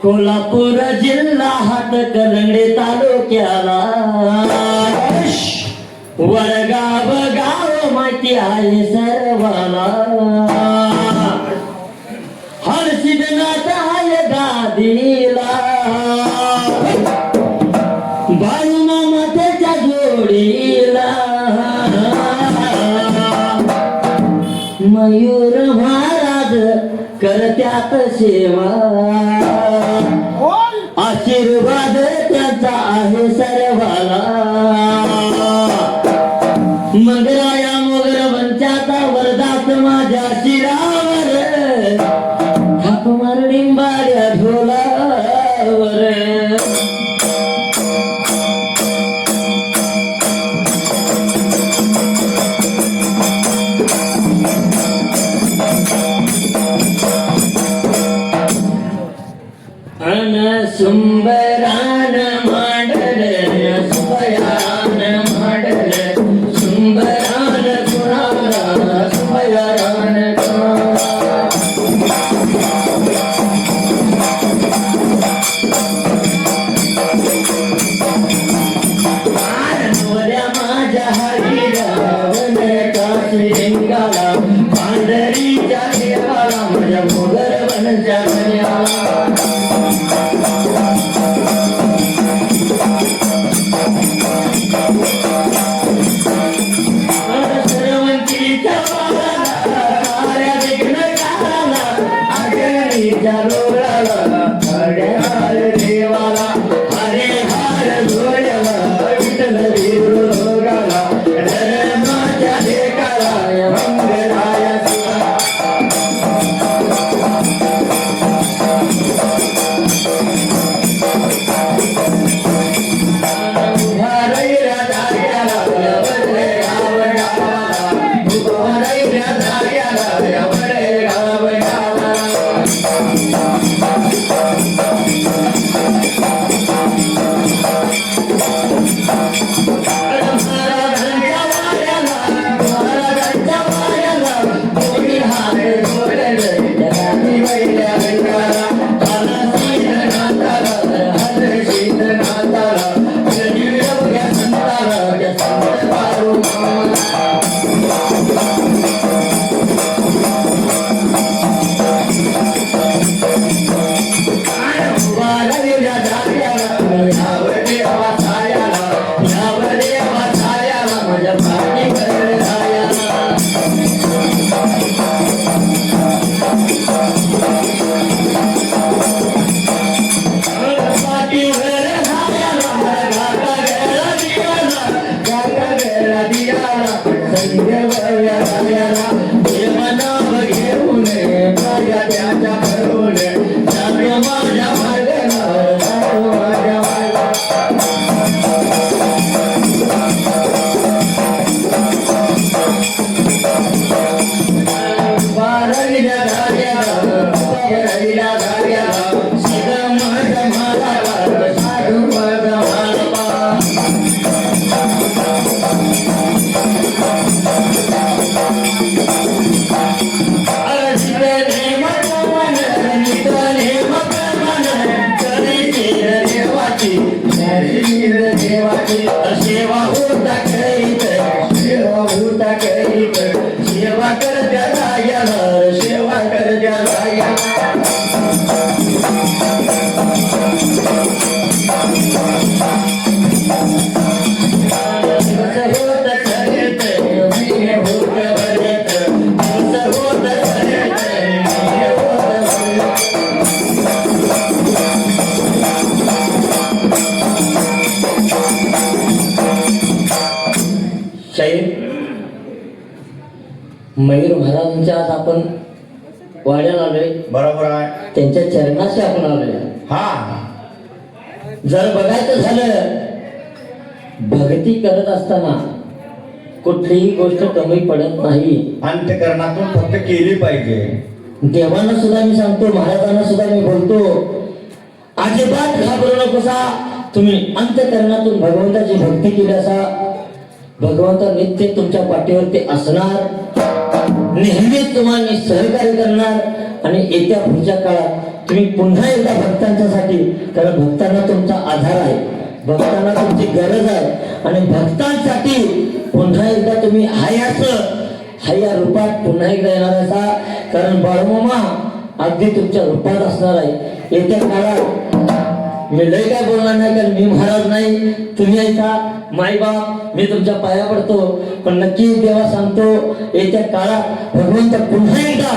कोल्हापूर जिल्हा हातकणंगले तालुक्याला वडगाव गाव माहिती आहे सर्वाला. हर्षिदनाथ आहे गादीला बाळूमामा त्याच्या जोडीला. मयूर महाराज करत्यात सेवा आशीर्वाद त्याचा आहे सर्वाला. मंगराया मोगर वंचाचा वरदास माझ्या शिरावर थाप मार डिंबाऱ्या ढोलावर. सुंबरान मांडल सुबयान मांडल सुंबरान कुणाला सुबयान माझ्या हरिरावन काशी लिंगाला पांढरीच्या देवाला माझ्या मोगर वनच्या घराला. देवाला हरे हार जोडला विठ्ठल देवरोगाला धर्माच्या देकाला मंगलाया. सेवा होता करीत सेवा कर त्याला सेवा कर त्याला. मयूर महाराजांच्या आज आपण वाड्याला आलोय. बरोबर आहे. त्यांच्या चरणाशी आपण आलोय. हा जर बघायचं झालं भक्ती करत असताना कुठलीही गोष्ट कमी पडत नाही. अंतकरणातून फक्त केली पाहिजे. देवांना सुद्धा मी सांगतो, महाराजांना सुद्धा मी बोलतो, अजिबात घाबरू नकोसा. तुम्ही अंतकरणातून भगवंताची भक्ती केली असा भगवंत नित्य तुमच्या पाठीवरती असणार, नेहमीच तुम्हाला सहकार्य करणार आणि येत्या पुढच्या काळात तुम्ही पुन्हा एकदा भक्तांच्यासाठी, कारण भक्तांना तुमचा आधार आहे, भक्तांना तुमची गरज आहे आणि भक्तांसाठी पुन्हा एकदा तुम्ही हाया रूपात पुन्हा एकदा येणार असा, कारण बाळूमामा अगदी तुमच्या रूपात असणार आहे येत्या काळात. मी लय काय बोलणार नाही, कारण मी महाराज नाही, तुम्ही ऐका माईबाप, मी तुमच्या पाया पडतो, पण नक्की देवा सांगतो येत्या काळात भगवंत पुन्हा एकदा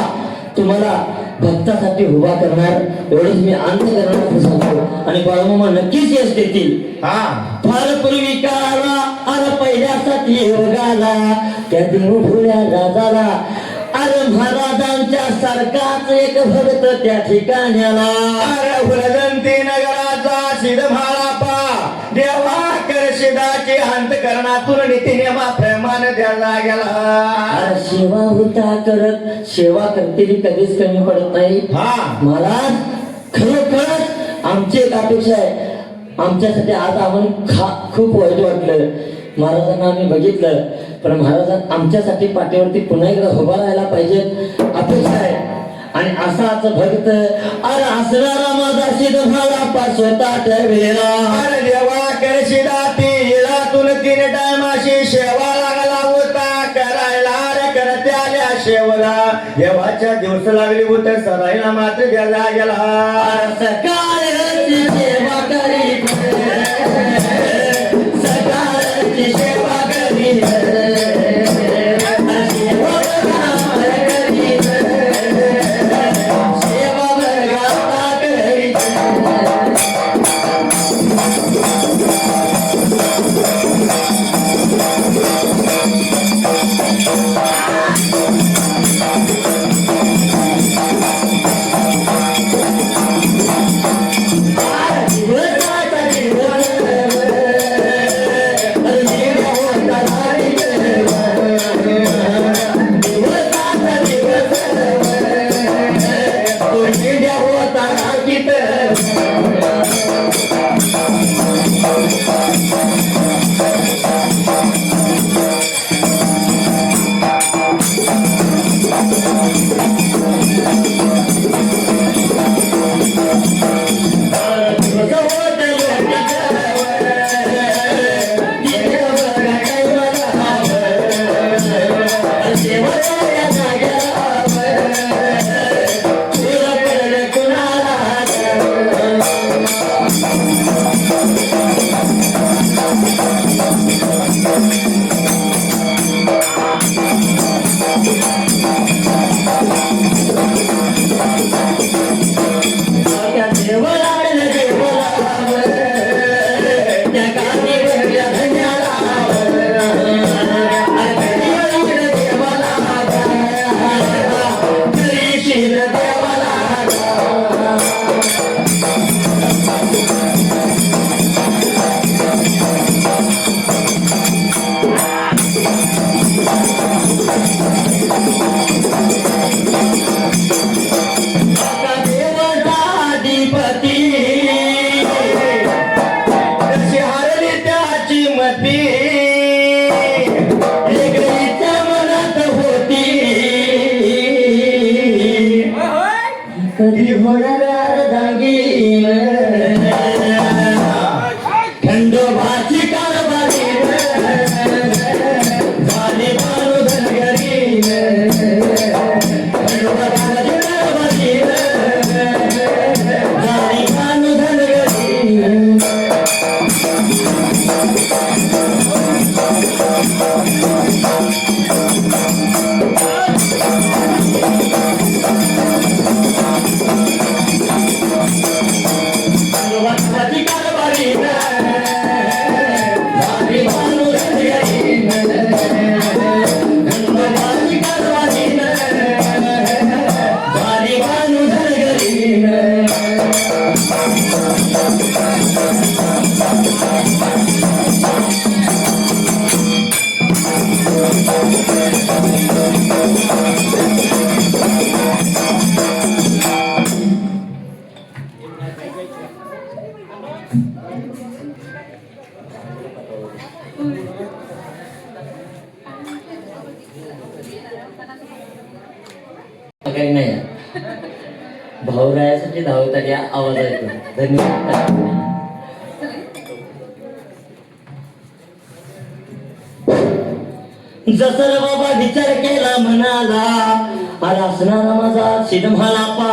तुम्हाला भक्तासाठी उभा करणार, एवढंच मी अंतःकरणातून सांगतो. आणि बाळूमामा नक्कीच यश देतील. हा फार पूर्वी काळाला अरे पहिल्यासाठी योगाला त्या देवढुल्या राजाला, अरे महाराजांच्या सारखाच एक भक्त त्या ठिकाण्याला, अरे हुलदंती नगराचा सिद्ध म्हाळापा देवा करशिदाची अंतकरणातून नीतिनियमा प्रेमान द्यायला गेला. अरे सेवा होता करत, सेवा करतेली कधीच कमी पडत नाही. हा महाराज खरोखरच आमची एक अपेक्षा आहे, आमच्यासाठी आज आम्हाला खूप वाईट वाटलं, महाराजांना आम्ही बघितलं, पण महाराजांना आमच्यासाठी पाठीवरती पुन्हा एकदा उभा राहायला पाहिजे अपेक्षा आहे. आणि असाच भक्त अरे असणारा माझा सिद्ध म्हाळापा स्वतः ठेवेला, अरे देवा करशिदा तिळातून 3 टायमाशी सेवा लागला होता करायला, अरे करते आल्या शेवला देवाच्या दिवस लागली होत सरायला मात्र गेला गेला. सकाळची सेवा करीत, सकाळची सेवा करीत, सेवा वर्गात करीत. कधी होणार दांगीन खंडोबाची कारभारी झाली बाळू धनगरी खंडोबाची कारभारी झाली बाळू धनगरी काही नाही भाऊ भाऊरायासाठी धावताना आवाज ऐकतो. धन्यवाद. जसं रे बाबा विचार केला म्हणाला, अरे असणारा माझा शिदम्हाला पा,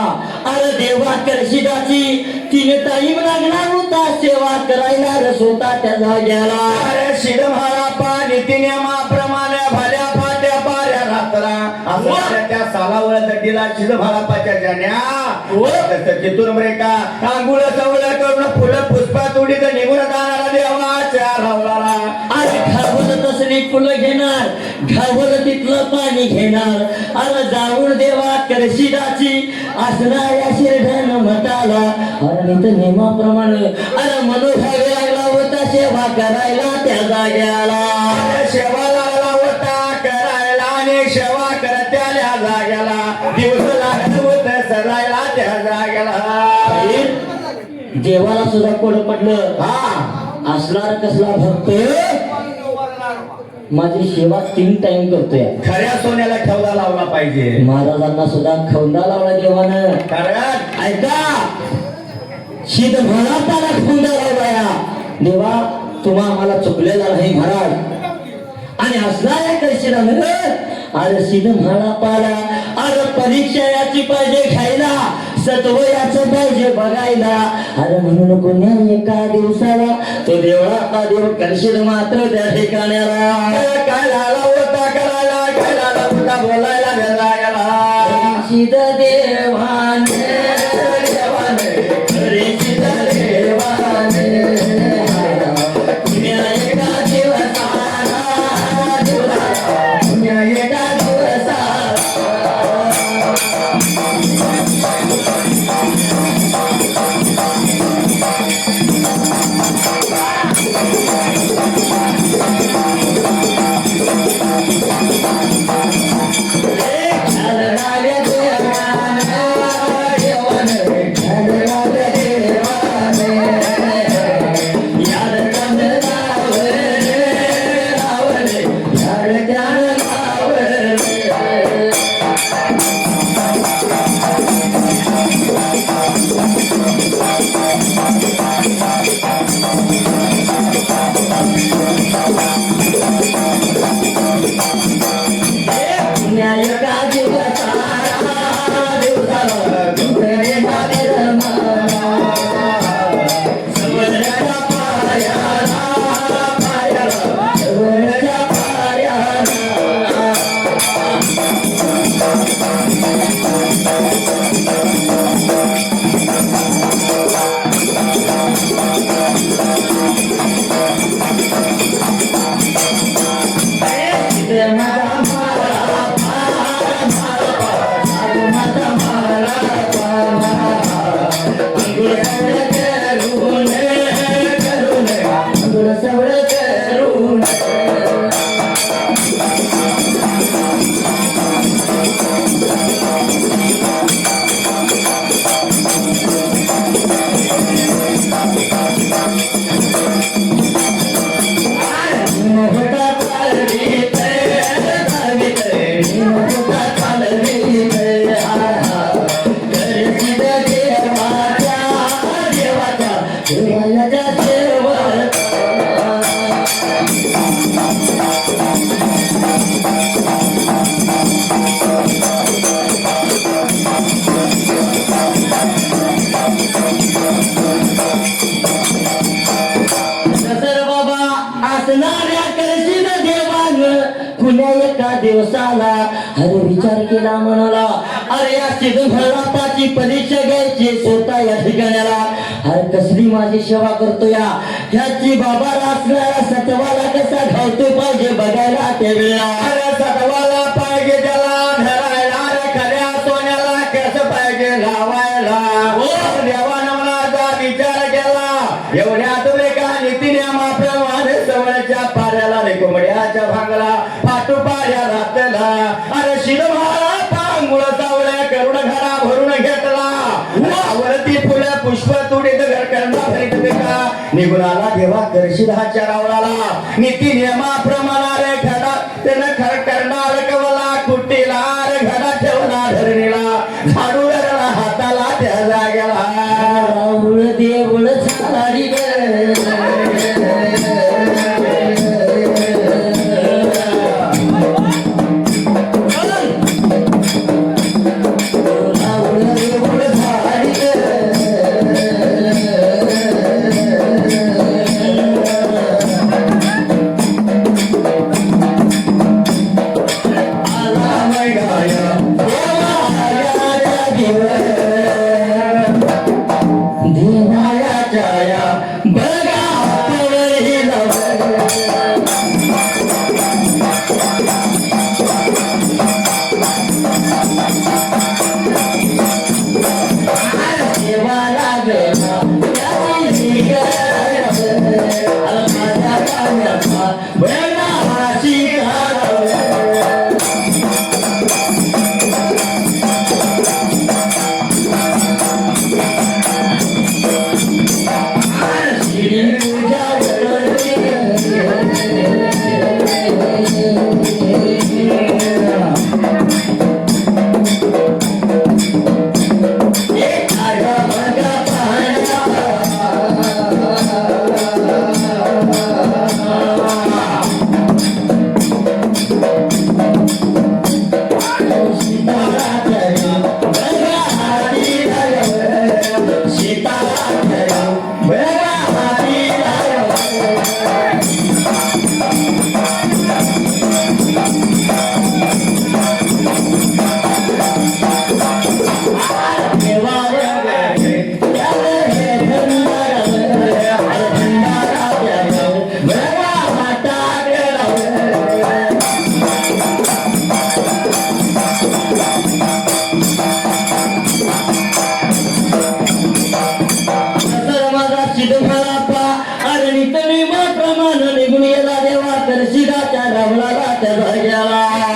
अरे देवा करशिदाची तिने टाईम लागला होता सेवा करायला रे स्वतः त्या जाग्याला. अरे शिरम्हाला पा नीतिनियमाप्रमाणे भल्या फाट्या पाऱ्या रात्रा असं त्या सालावर तटीला शिरभाळापाच्या जाण्या तसं तिथून रे का आंघोळ चवळ करून फुलं पुष्पात उडीत निघून जाणारा देवाच्या रावळाला. अरे घावलं तसली फुलं घेणार, घावलं तिथलं पाणी घेणार, अरे जाऊन देवा करशिदाची असणाऱ्या शिरढ्यान म्हटाला. अरे इथं नियमाप्रमाणे अरे मनोभावे लागला होता सेवा करायला त्या जाग्याला. सेवा लागला होता करायला आणि सेवा करत्याल्या जाग्याला दिवस लागत होत सरायला त्या जाग्याला. देवाला सुद्धा कोड पडलं. हा असणार कसला भक्त माझी सेवा 3 टाइम करतोय. खऱ्या सोन्याला ठेवला लावला पाहिजे. महाराजांना सुद्धा खवंदा लावला देवानं. कारण ऐका शीत म्हणा त्याला खवंदा लावला. देवा तुम्हा आम्हाला चुकलेला नाही महाराज. आणि असणाऱ्या करशिदानं अरे शीत म्हणा पाला, अरे परीक्षा याची पाहिजे घ्यायला, सत्व याचं पाहिजे बघायला. अरे म्हणून कोण्या एका दिवसाला तो देवळा देव करशील मात्र त्या ठिकाण्याला. काय झाला होता करायला, काय झाला होता बोलायला गेला गेला. शीत देवाने देवाने शीत देवाने पुण्या एका दिवसाला पुण्या एका दिवसाला दिवसाला अरे विचार केला म्हणाला, अरे या सिद्धफळाची परीक्षा घ्यायची स्वतः या ठिकाणाला. अरे कसली माझी सेवा करतो या ह्याची बाबा असणारा सत्वाला कसा घावतो पाहिजे बघायला त्यावेळेला. अरे सत्वाला पाहिजे त्याला धरायला, अरे खऱ्या सोन्याला कसं पाहिजे लावायला. देवानं मनाचा विचार केला एवढ्या तुम्ही का नीतिनियमाप्रमाणे सवळच्या पाऱ्याला कोंबड्याच्या भांगला पाठू पाऱ्या रातला. अरे शिरभाळा पांगुळ चावल्या करुण घरा भरून घेतला. वरती फुलं पुष्प तुडीत घर करणार भरीत बेका निघून आला देवा करशिदाच्या रावळाला. नीती नियमाप्रमाणे खडा त्यानं खर करणार कवला कुट्टीला घडा ठेवला धरणीला झाडू धरला हाताला त्या राहुळ देऊळ झाडी राहुळ देऊळ झाडी आला मैगाया देवाया छाया बघा हातावरही देवाला गेला त्याची माझ्या पाण्याचा बघा हाशी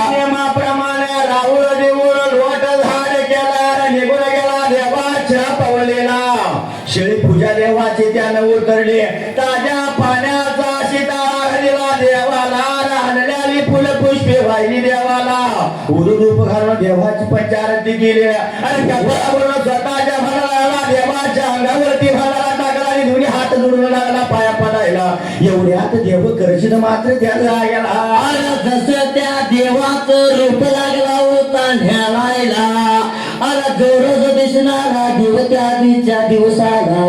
नियमाप्रमाणे राहुळ देऊळ लोट झाड केला निघून गेला देवाच्या पवलेला शेळी पूजा देवाची त्यानं उतरली ताज्या पाण्याचा शितार दिला देवाला राहण्याली फुल पुष्पे वाहिली देवाला उदूप घालून देवाची पंचारती केली आणि कपडावरून स्वतःच्या भराला देवाच्या अंगावरती भराला टाकला आणि दोन्ही हात जोडून लागला पाया पडायला एवढ्यात देव करशील मात्र त्याला गेला जसं त्या देवाचं रूप लागला होता न्यायला अरे जोरज दिसणारा देव त्या आधीच्या दिवसाला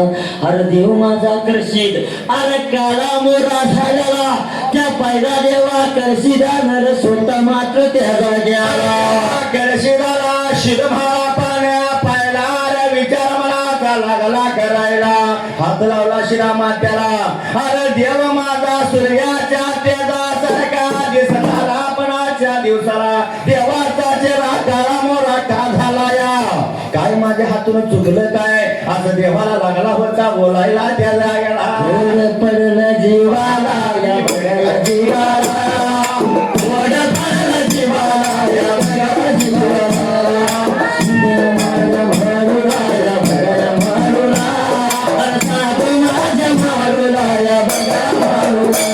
अरे देव माझा करशील अरे काळा मोरा झालेला त्या पहिला देवा करशीला नर स्वतः मात्र त्या जाग्याला करशिदाला शिरभाळा पाण्या पायला रे विचार मनाचा लागला करायला हात लावला शिरा मात्याला अरे देव माझा सूर्याच्या तेजा सारखा दिसला रापणाच्या दिवसाला देवाचा चेहरा काळा मोरा का झाला या काय माझ्या हातून चुकलं काय असं देवाला लागला होता बोलायला त्याला गेला पडलं जीवाला या बघायला जीवाला ओढ पडलं जीवाला या बघायला जीवाला देवाला मारुला या बघायला मारुला अरे साधू माझ्या मारुला या बघायला मारुला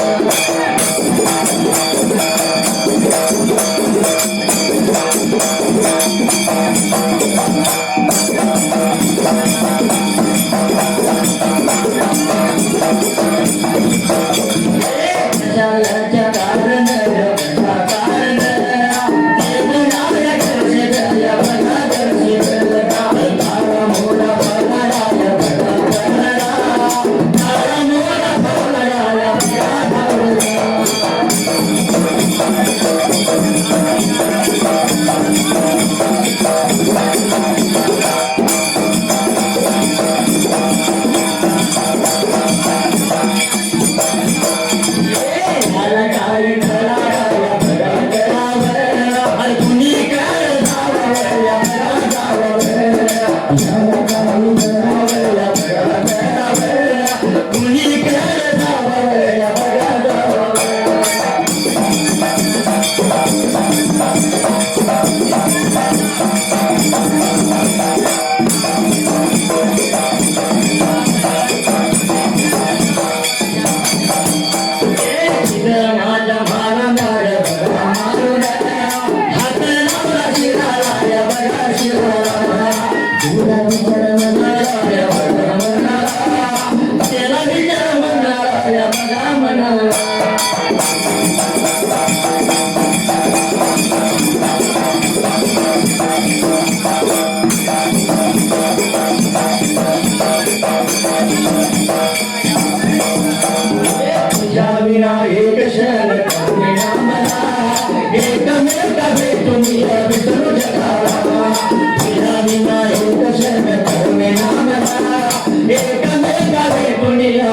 एकमेकावे दुनिया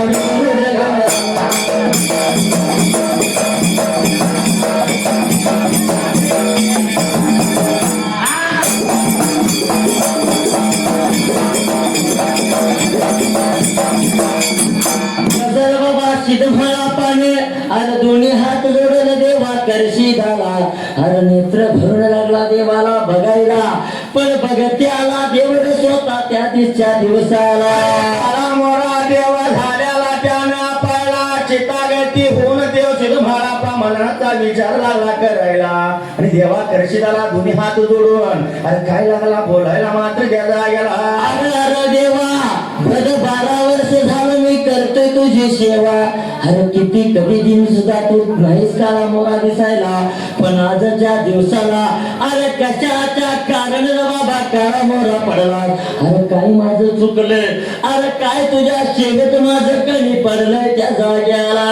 सिद्धफळा पाने अरे दोन्ही हात जोडले देवा करशी झाला अरे नेत्र भरून लागला देवाला बघायला पण बघत्याला देव स्वतः त्या दिवसच्या दिवसाला आला मोरा देव झाल्याला त्यानं पाळला चितागती होऊन देव सिद्धफळा प्रमाणाचा विचार लागला करायला आणि देवा करशीदाला दोन्ही हात जोडून अरे काय लागला बोलायला मात्र द्यायला गेला अरे अरे देवा भद 12 वर्ष झालं मी करतोय तुझी सेवा अरे किती कधी दिन सुद्धा तू नाहीस काला मोरा दिसायला पण आजच्या दिवसाला अरे कशाच्या कारण बाबा काळा मोरा पडला अरे काय माझं चुकलं अरे काय तुझ्या सेवेत माझं कमी पडलंय त्या जाग्याला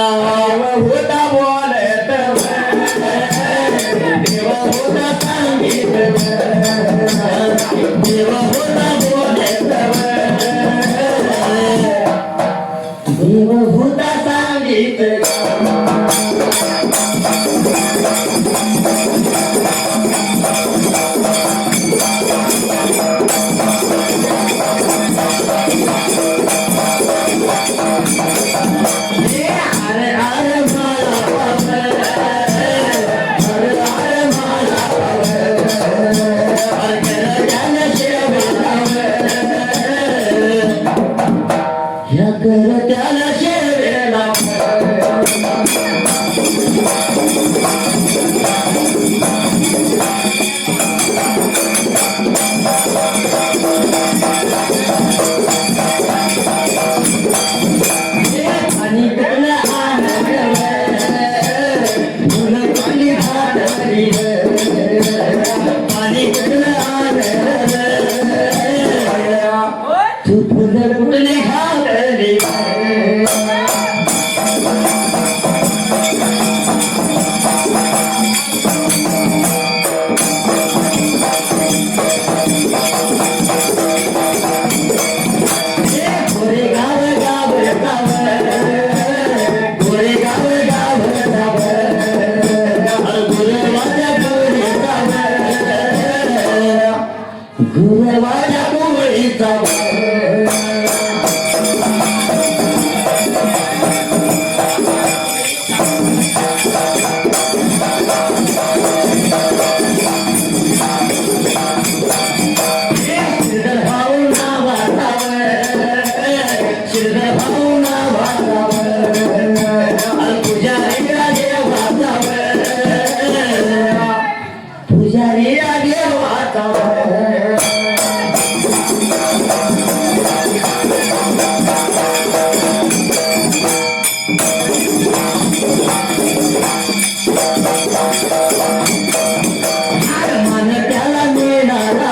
होता बोलत देवा होता सांगितलं देवा होता बोलत देव होता सांगितलं त्याला शेवेला आणि तुला आनंद तुला पाणी घातली पाणी तुला आनंद तू फुलं कुठली घातली गुरुवाच्या कोळीचा पुजारी देवाचा मन त्याला मिळाला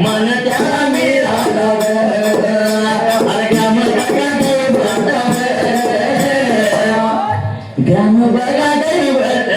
मन त्याला मिळाला ग्राम बघा दैवत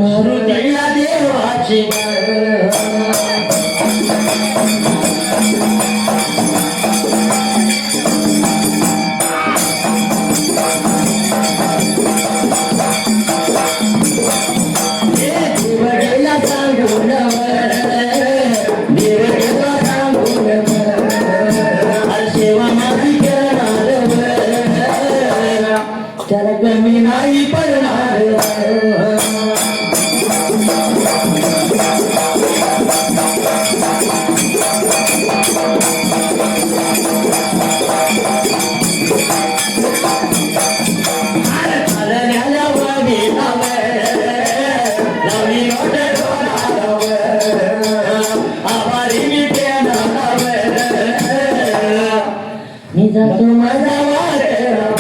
मारुतीला देवाची देवडेला सांगून देवडेला सांगून सेवा माझी करणार त्याला कमी नाही पडणार जातो माझा वाट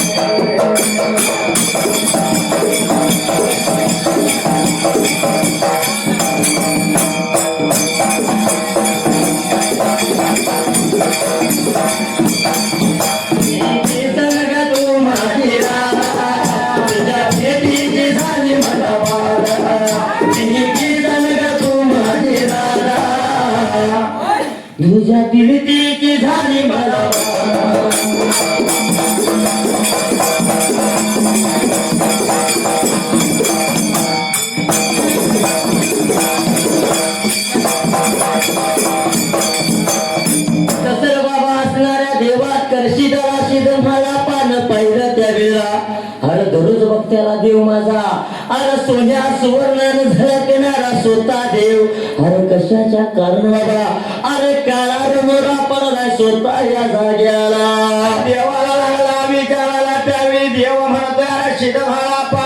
तुझ्या दिलतीची झाली मला कसर बाबा असणाऱ्या देवात करशीला शिद मला पान पाहिलं त्यावेळेला अरे दररोज बघत्याला देव माझा अरे सोन्या सुवर्णानं झळकणारा स्वतः देव अरे कशाच्या कारण बाबा अरे काळार मोरा पडलाय स्वतः या जाग्याला देवाला लागला विचाराला त्यावेळी देव म्हणतो शिद मला पा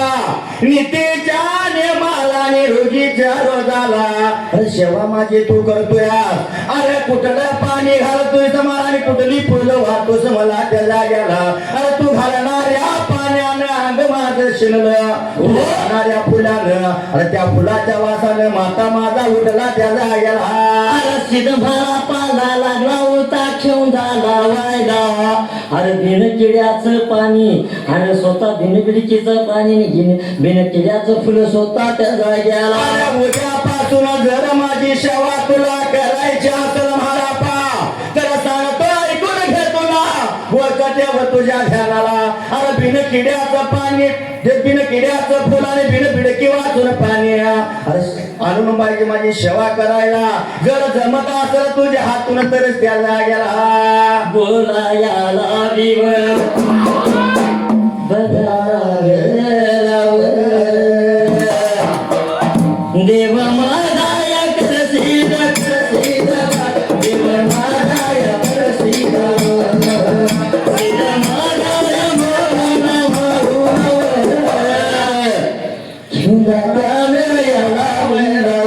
नीतीच्या नेमाला निरोगीच्या रोजाला अरे सेवा माझी तू करतोय अरे कुठलं पाणी घालतोय मला आणि कुठली फुलं वाहतोस मला त्या जाग्याला अरे तू घालणाऱ्या पाण्यानं अंग माझं शिरलं घालणाऱ्या फुलानं अरे त्या फुलाच्या वासानं माता माझा उठला त्या जाग्याला अरे सिद्ध मला पाला लागला होता घेऊन झाला वायदा अरे बिनकिड्याचं पाणी आणि स्वतः बिनकिडीचं पाणी बिनकिड्याचं फुलं स्वतः त्या जाग्याला अरे उद्यापासून जर माझी सेवा तुला करायची असेल मला पा तर सांगतो ऐकून घे तुला वचत्यावर तुझ्या ध्यानाला अरे बिन किड्याचं पाणी बिन किड्याचं फुल आणि बिन बिडकी वाचून पाणी अरे आणून पाहिजे माझी सेवा करायला जर जमत असेल तुझ्या हातून तरच त्या जाग्याला बोलायाला दिवस देव माझाया प्रसिद्ध प्रसिद्ध देव माझाया प्रसिद्ध सिद्ध माझाया मोहन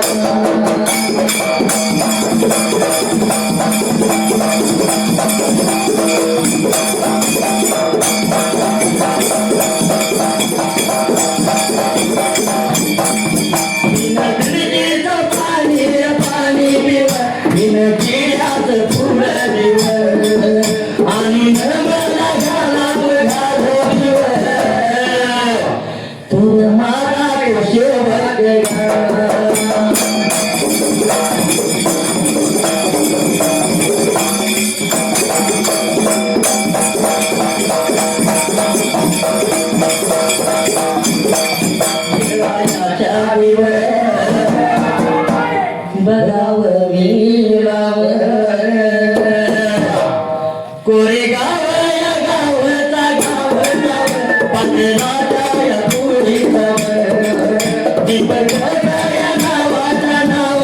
कोरेगाव गावचा गावचा पटनाच्या पुढे दीपक नावाचा नाव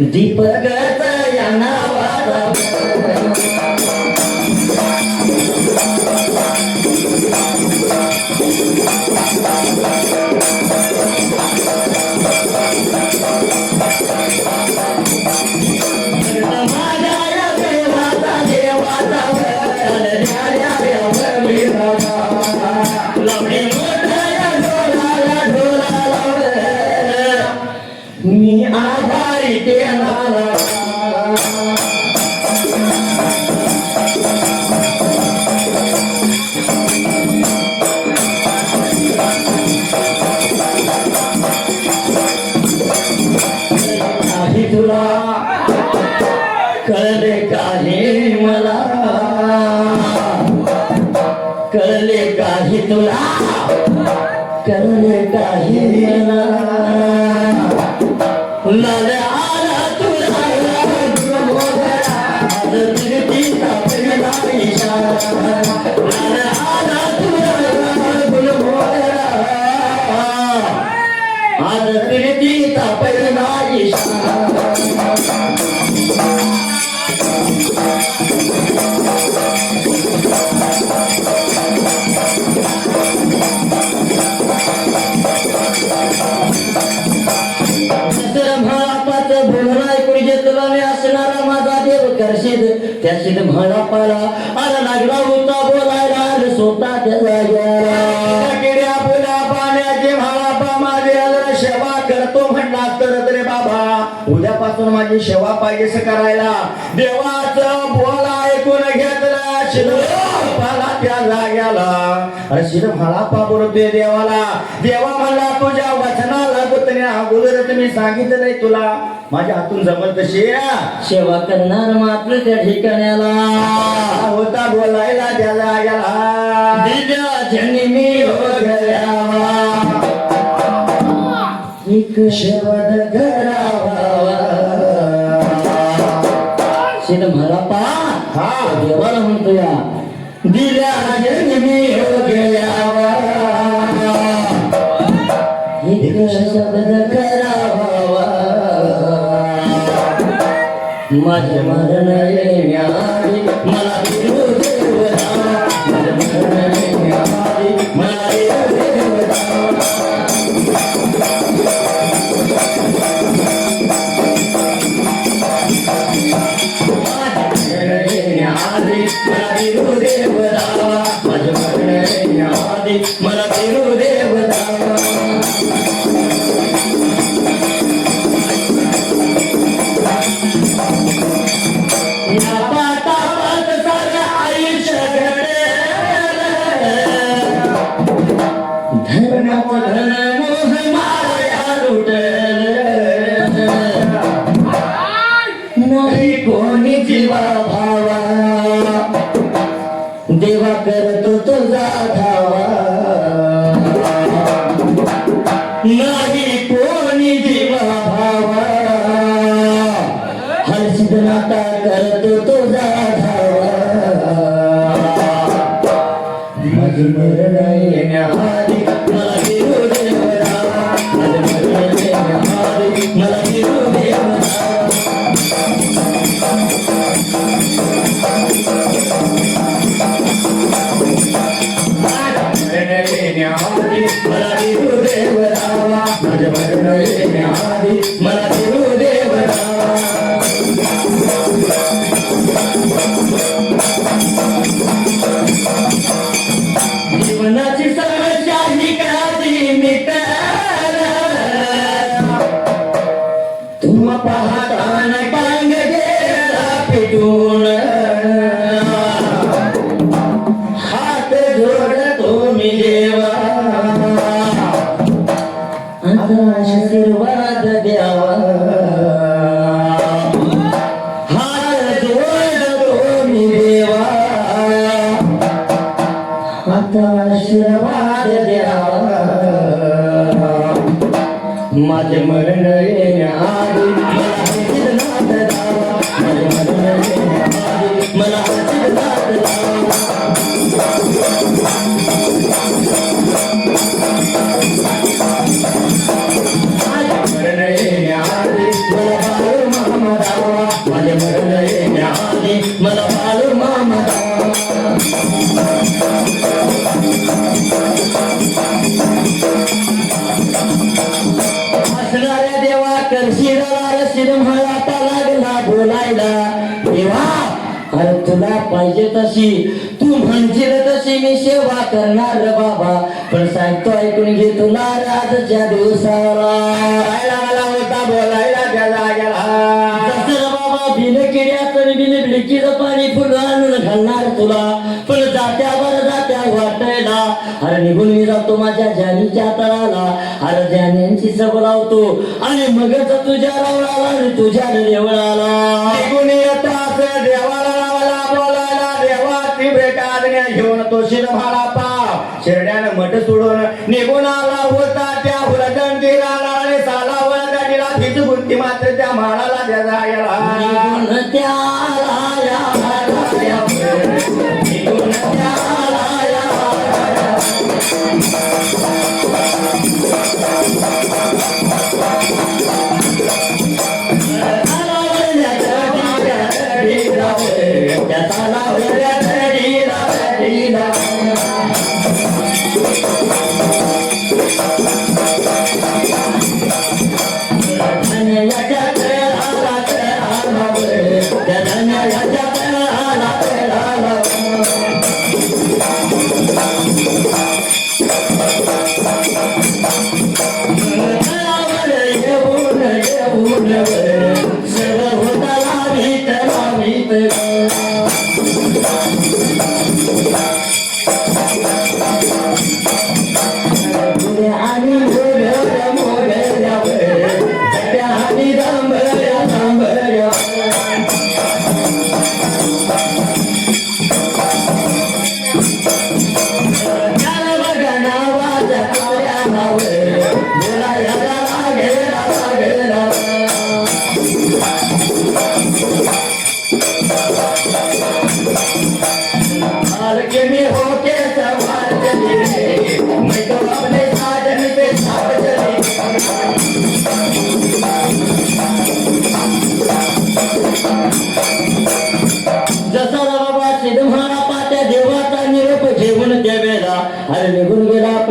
दीपक या नावाचा मी आभारी देणारा काही तुला कळले काही मला कळले काही तुला कळले काही मला लाले आला तुला आज तिरतीचा पहिला इशारा लाले आला तुला गुलमोहरा आज तिरतीचा पहिला इशारा असणारा माझा देव करशील त्याशील म्हणा पाला अरे लागला होता बोलायला स्वतः त्या जाग्याला किड्या फुला पाण्याचे भाळा माझे जरा सेवा करतो म्हणला तर रे बाबा उद्यापासून माझी सेवा पाहिजे करायला देवाचं बोला ऐकून घेतला शिरपाला त्या जाग्याला अरे शिरपाला पा बोलतोय देवाला देवा म्हणला तुझ्या वचनाला गुतण्या अगोदर तुम्ही सांगितलं नाही तुला माझ्या हातून जमल तशी सेवा करणार मात्र त्या ठिकाण्याला होता बोलायला त्याला याला दिल्या ज्यांनी मी हो गयावा एक शब्द करावा शेत मला पा हा देवाला म्हणतो या दिल्या ज्यांनी मी हो गयावा एक शब्द करावा माझ्या मरण येण्याआधी मला देव देवरा माझ्या मरण येण्याआधी मला देव देवरा माझ्या मरण येण्याआधी मला देव देवरा या पाटात साऱ्या आयुष्य धन मोह माया लुटल नाही कोणी जीवा भावा देवा करतो तुझा धावा नाही कोणी जीवा भावा हर्षित नाता करतो तुझा धावा माझे मरण येण्याआधी मला देव देवरा माझे मरण येण्याआधी मला देव देवरा मला देव देवरा माझे मरण येण्याआधी मला देव देवरा जीवनाची समस्या ही कधी मिटणार तुम्हा पाहताना पांग गेला पिटून हात जोडतो मी देवा आता आशीर्वाद द्यावा हात जोडतो मी देवा आता आशीर्वाद द्यावा माझे मरण येण्याआधी मला आशीर्वाद द्यावा माझे मरण येण्याआधी मला आशीर्वाद मरण येण्याआधी मला बाळू मामा द्यावा माझे मरण येण्याआधी मला बाळू मामा द्यावा असणाऱ्या देवा करशिराला शिरमळाटा लागला बोलायला देवा अरे तुला पाहिजे तशी तू म्हणशील तशी मी सेवा करणार बाबा पण सांगतो ऐकून घे तुला रातच्या दिवसाला होता बोलायला त्याला याला बाबा बिन किड्याचं बिन बिडकीचं पाणी फुलं आणून घालणार तुला पण जात्या वाटायला अरे निघून मी जातो माझ्या जानीच्या तळाला अरे जाण्यांची सभ लावतो आणि मगच तुझ्या रावळाला आणि तुझ्या देवळाला निघून येतो असं देवाला लावायला बोलायला देवाची भेटात घेऊन तो शिरभाला पाव शिरड्यानं मठ सोडून निघून आला होता त्या हुलदंडीला आणि साला वळदंडीला भीज गुंती मात्र त्या म्हाळाला त्याला याला निघून त्याला निघून त्याला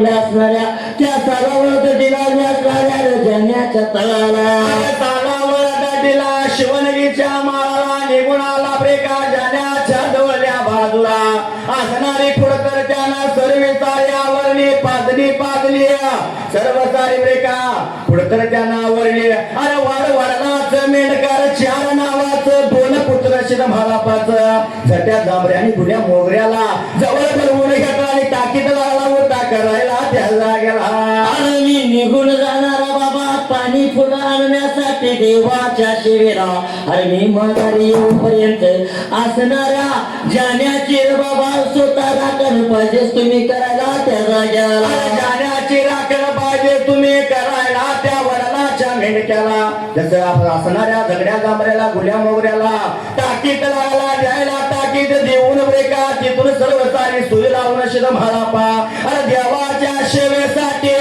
आपल्या असणाऱ्या त्या सालावर दिला असणाऱ्या जाण्याच्या तळाला तालावर दाटीला शिवनगीच्या माळाला निघून आला ब्रेका जाण्याच्या डोळ्या बाजूला असणारी फुडकर त्यानं सर्व ताऱ्यावरली पादली सर्व तारी ब्रेका फुडकर त्यानं आवरली अरे वडलाच मेंढकर चार नावाचं दोन पुत्र शिर महारापाचं झट्या जांभऱ्या आणि गुड्या मोगऱ्याला जवळ बोलवून घेतला आणि टाकीत लागला होता करायला त्या जागेला आणि मी निघून जाणारा बाबा पाणी फुलं आणण्यासाठी देवाच्या शिवेला अरे मी माघारी येऊपर्यंत असणाऱ्या जाण्याची बाबा स्वतः राखण पाहिजे तुम्ही करायला त्या जाग्याला जाण्याची राखण पाहिजे तुम्ही करायला त्या वडिलाच्या मेंढक्याला जसं आपण असणाऱ्या झगड्या जांभऱ्याला गुल्या मोगऱ्याला टाकीत लागला द्यायला टाकीत देऊन ब्रेका तिथून सर्व सारी सुई लावून शिर महारापा अरे देवाच्या सेवेसाठी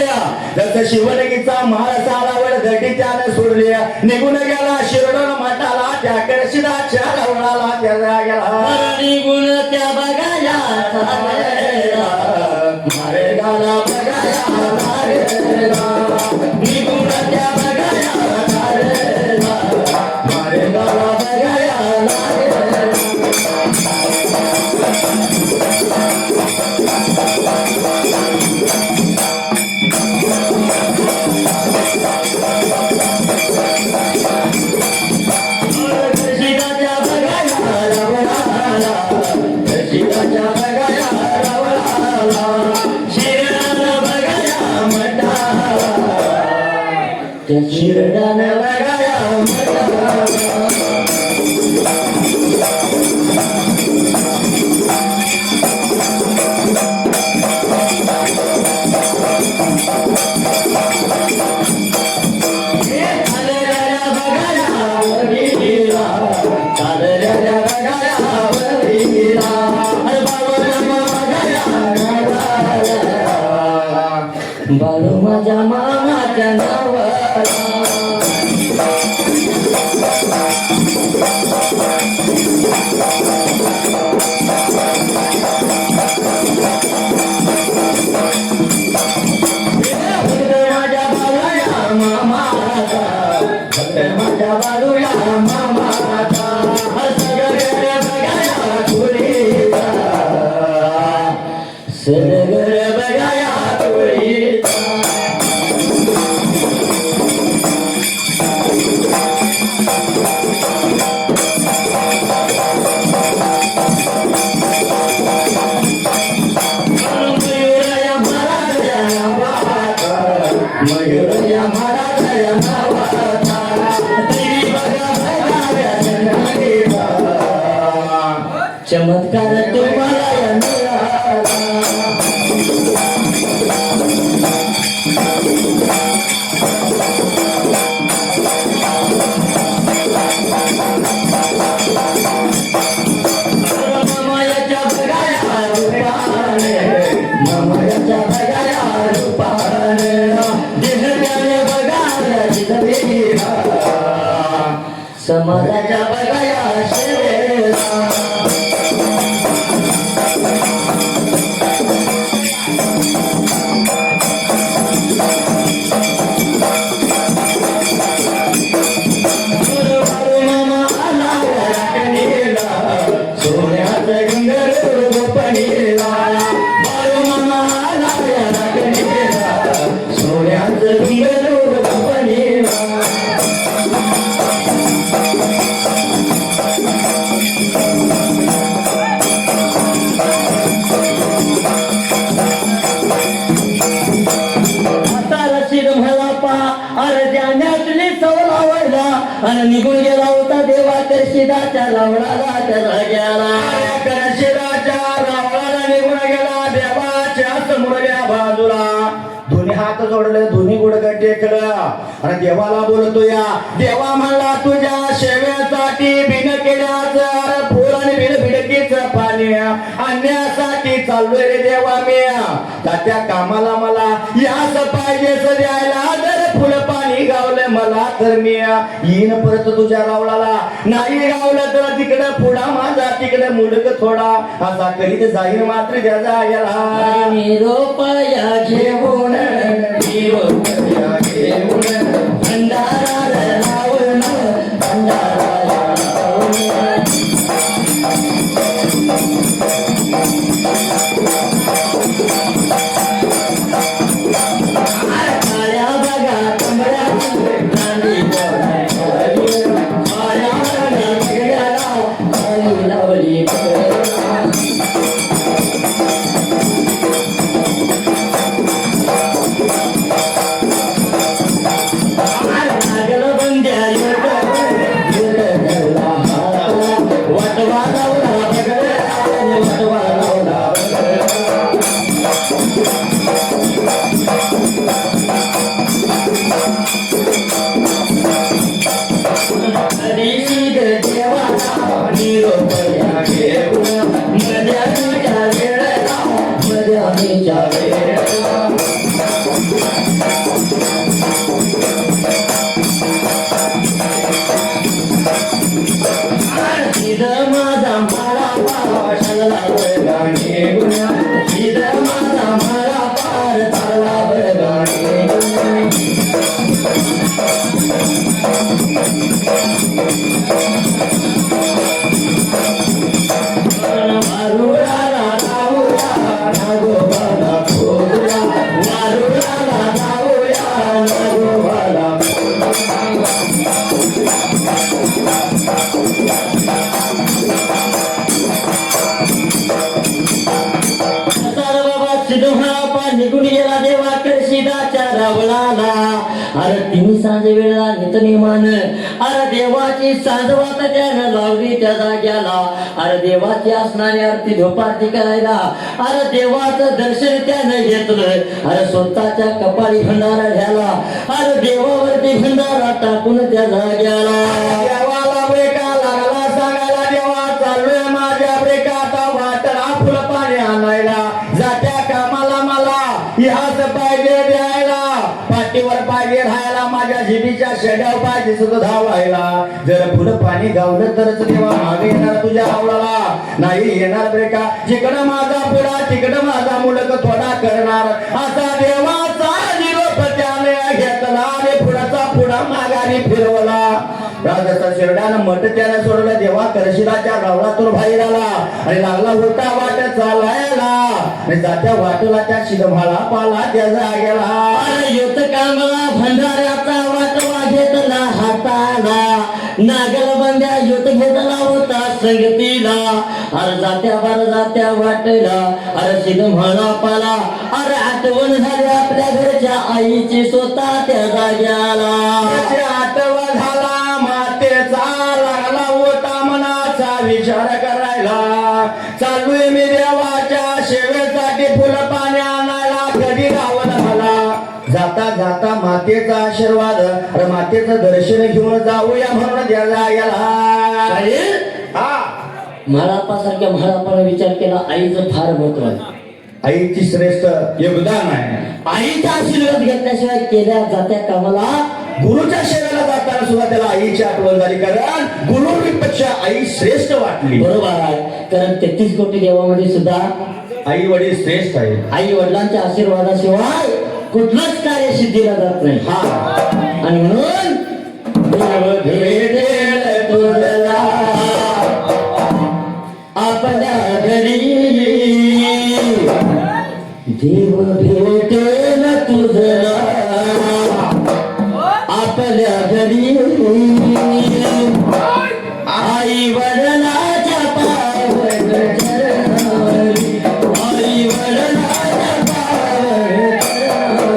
जसं शिवलगीचा महाराजावर घटीच्याने सोडली निघून गेला शिरडोन मठाला त्या करशिदाच्या रवणाला त्या जाग्याला निघून त्या बघाया मारे गाला बघाया निघून त्या बघाया मारे गाला बघाया शिरडाने लगाया बाळू माझ्या मामाच्या नावाला माझ्या बाळूया मामाचा सगळं बघाया तुळीचा मयूरया महाराजया नावाचा चमत्कार तुम्हाला मिळाला मामायाच्या बघाया रूपाने मामायाच्या बघाया रूपाने दिसण्याने बघाया जितवीरा समाजाच्या बघाया शेरा आणि निघून गेला होता देवा करशिदाच्या लावणाला त्या जाग्याला करशिदाच्या रावणाला निघून गेला देवाच्या समोरल्या बाजूला दोन्ही हात जोडले दोन्ही गुडघे टेकलं आणि देवाला बोलतो या देवा म्हणला तुझ्या सेवेसाठी बिन केल्याचं फुल आणि भिडकीचं पाणी आणण्यासाठी चाललोय रे देवा मी त्या कामाला मला याच पाहिजे द्यायला जर फुल पाणी गावलं मला तर मी येईन परत तुझ्या रावळाला, नाही गावलं तर तिकडं पुढा माझा तिकडं मुलग थोडा, असा करीत जाईन मात्र त्या जायला. निरोपया घेऊन निरोपया घेऊन भंडारा लावून भंडारा लावून. काळ्या बघा कमळ्या नांदी बोलायची, काळ्या बघा सगळ्याला खाली लावली निघून गेला देवाकडे सीताच्या रावळाला. अरे तिन्ही सांज वेळेला नितनेमान अरे देवाची सांजवात त्यानं लावली त्या जाग्याला. अरे देवाची असणारी आरती धोपारती करायला अरे देवाचं दर्शन त्यानं घेतलं. अरे स्वतःच्या कपाळी भंडारा घ्याला अरे देवावरती भंडारा टाकून त्या जाग्याला. देवाला ब्रेका लागला सांगायला देवा चाललोय माझ्या ब्रेकाचा वाटला फुल पाणी आणायला, जात्या कामाला मला ह्याच पाहिजे द्यायला, पाठीवर पाहिजे राहायला माझ्या जिबीच्या शेड्यावर पाहिजे सुद्धा धावायला. जर फुलं पाणी गावलं तरच देवा मागे येणार तुझ्या आवळाला, नाही येणार ब्रेका जिकडं माझा पुढा तिकडं माझा मुलग थोडा करणार, असा देवाचा निरोप त्याने घेतला आणि पुढाचा पुढा माघारी फिरवला. राजाचा शिरड्यानं मठ त्यानं सोडलं. देवा करशिलाच्या गावलातून बाहेर आला आणि लागला उलटा वाट चालायला आणि जात्या वाटला त्या शिदम्हाला पाला त्या जाग्याला. युत कामला भंडाऱ्याचा वाटवा घेतला हाताला, नागल बंद्या युत घेतला होता संगतीला. अरे जात्या वाटला अरे शिदम्हाला पाला, अरे आठवण झाली आपल्या घरच्या आईची स्वतः त्या जाग्याला. आठवण झाला मातेचा लागला होता मनाचा विचार करायला, चालूय मी देवाच्या सेवेसाठी फुलं पाणी आणायला, कधी गावं मला जाता जाता मातेचा आशीर्वाद अरे मातेचं दर्शन घेऊन जाऊया म्हणून त्या जाग्याला. म्हाळापासारख्या म्हाळापाला विचार केला आईचं फार महत्व आहे. आईची श्रेष्ठ योगदान आहे. आईचा आशीर्वाद घेतल्याशिवाय केल्या जात्या कामाला. गुरुच्या सेवेला जाताना सुद्धा त्याला आईची आठवण झाली, कारण गुरुपेक्षा आई श्रेष्ठ वाटली. बरोबर आहे, कारण 33 कोटी देवामध्ये सुद्धा आई वडील श्रेष्ठ आहे. आई वडिलांच्या आशीर्वादाशिवाय कुठलंच कार्य सिद्धीला जात नाही. हा आणि म्हणून देव भेटेल तुझला आपल्या घरी, देव भेटेल तुझला आपल्या घरी. आई वडिलाच्या पावन चरणारी, आई वडिलाच्या पावन चरणारी.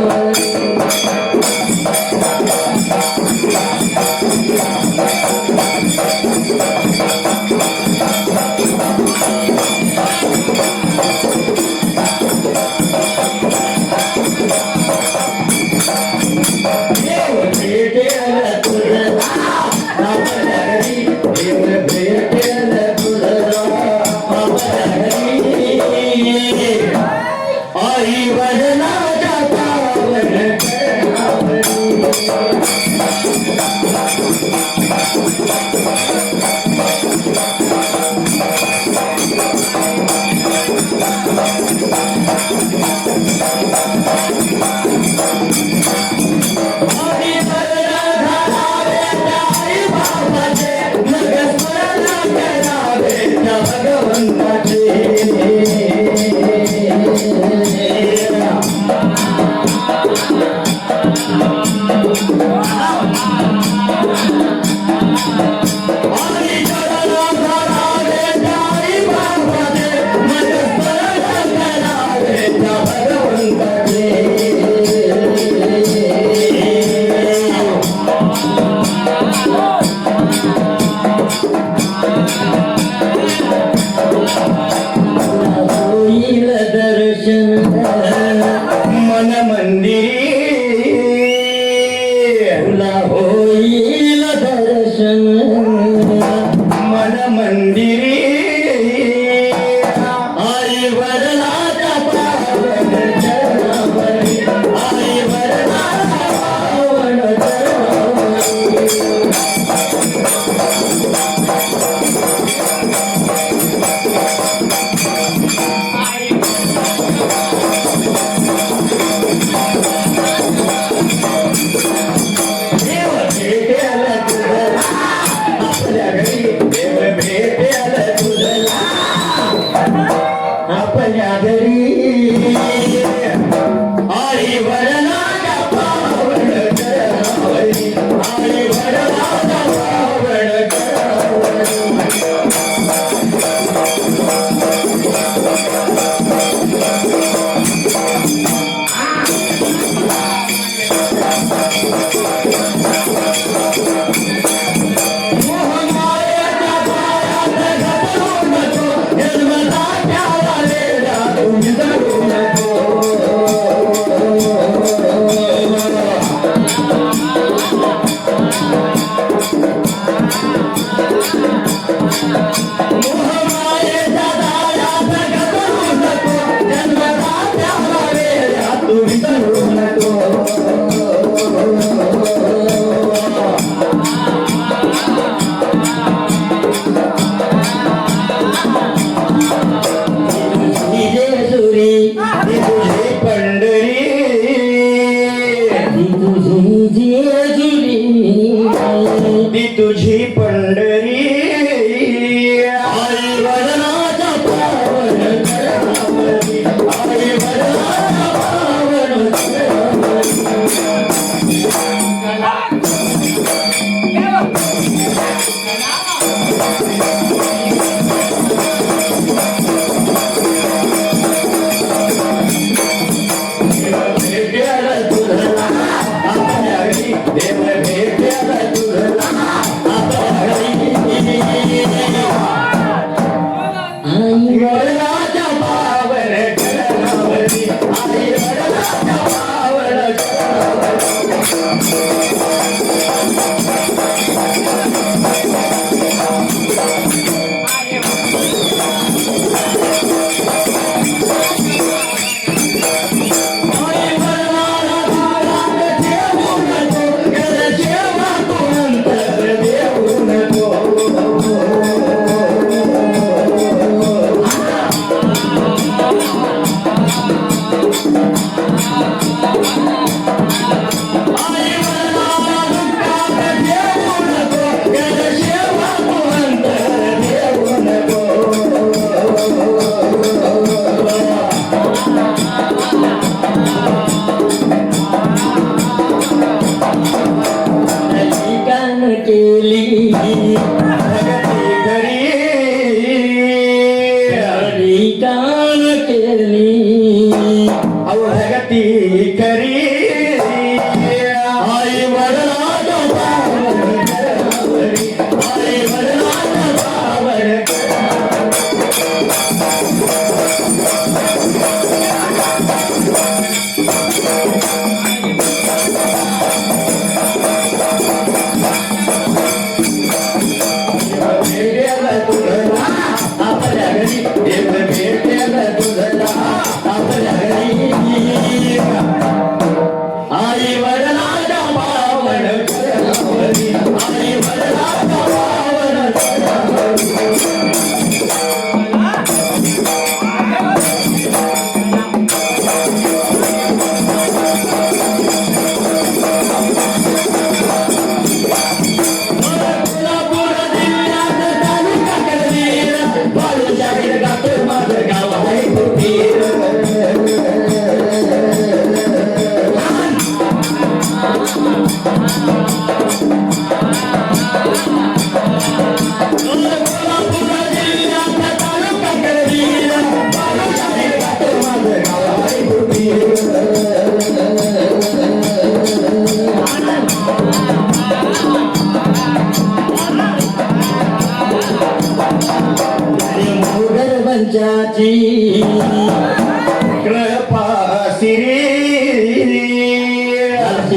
मन मंदिरी तुला होईल दर्शन मन मंदिरी आई वरदाच्या पावन चरणावरी आई वरदाच्या पावन चरणावरी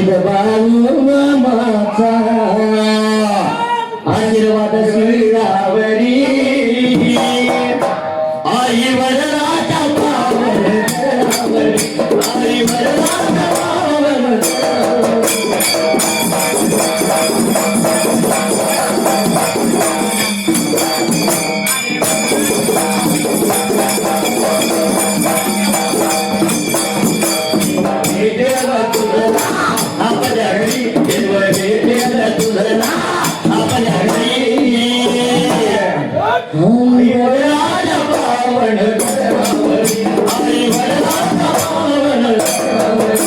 शिरबाळू मामाचा आशीर्वाद शिरावरी आई वडिलाच्या पावलावर, आई वडिलाच्या पावलावर. भेटेल तुझला आपल्या घरी, भेटेल तुझला आपल्या घरी. आई वडिलाच्या पावन घरावरी, आई वडिलाच्या पावन घरावरी.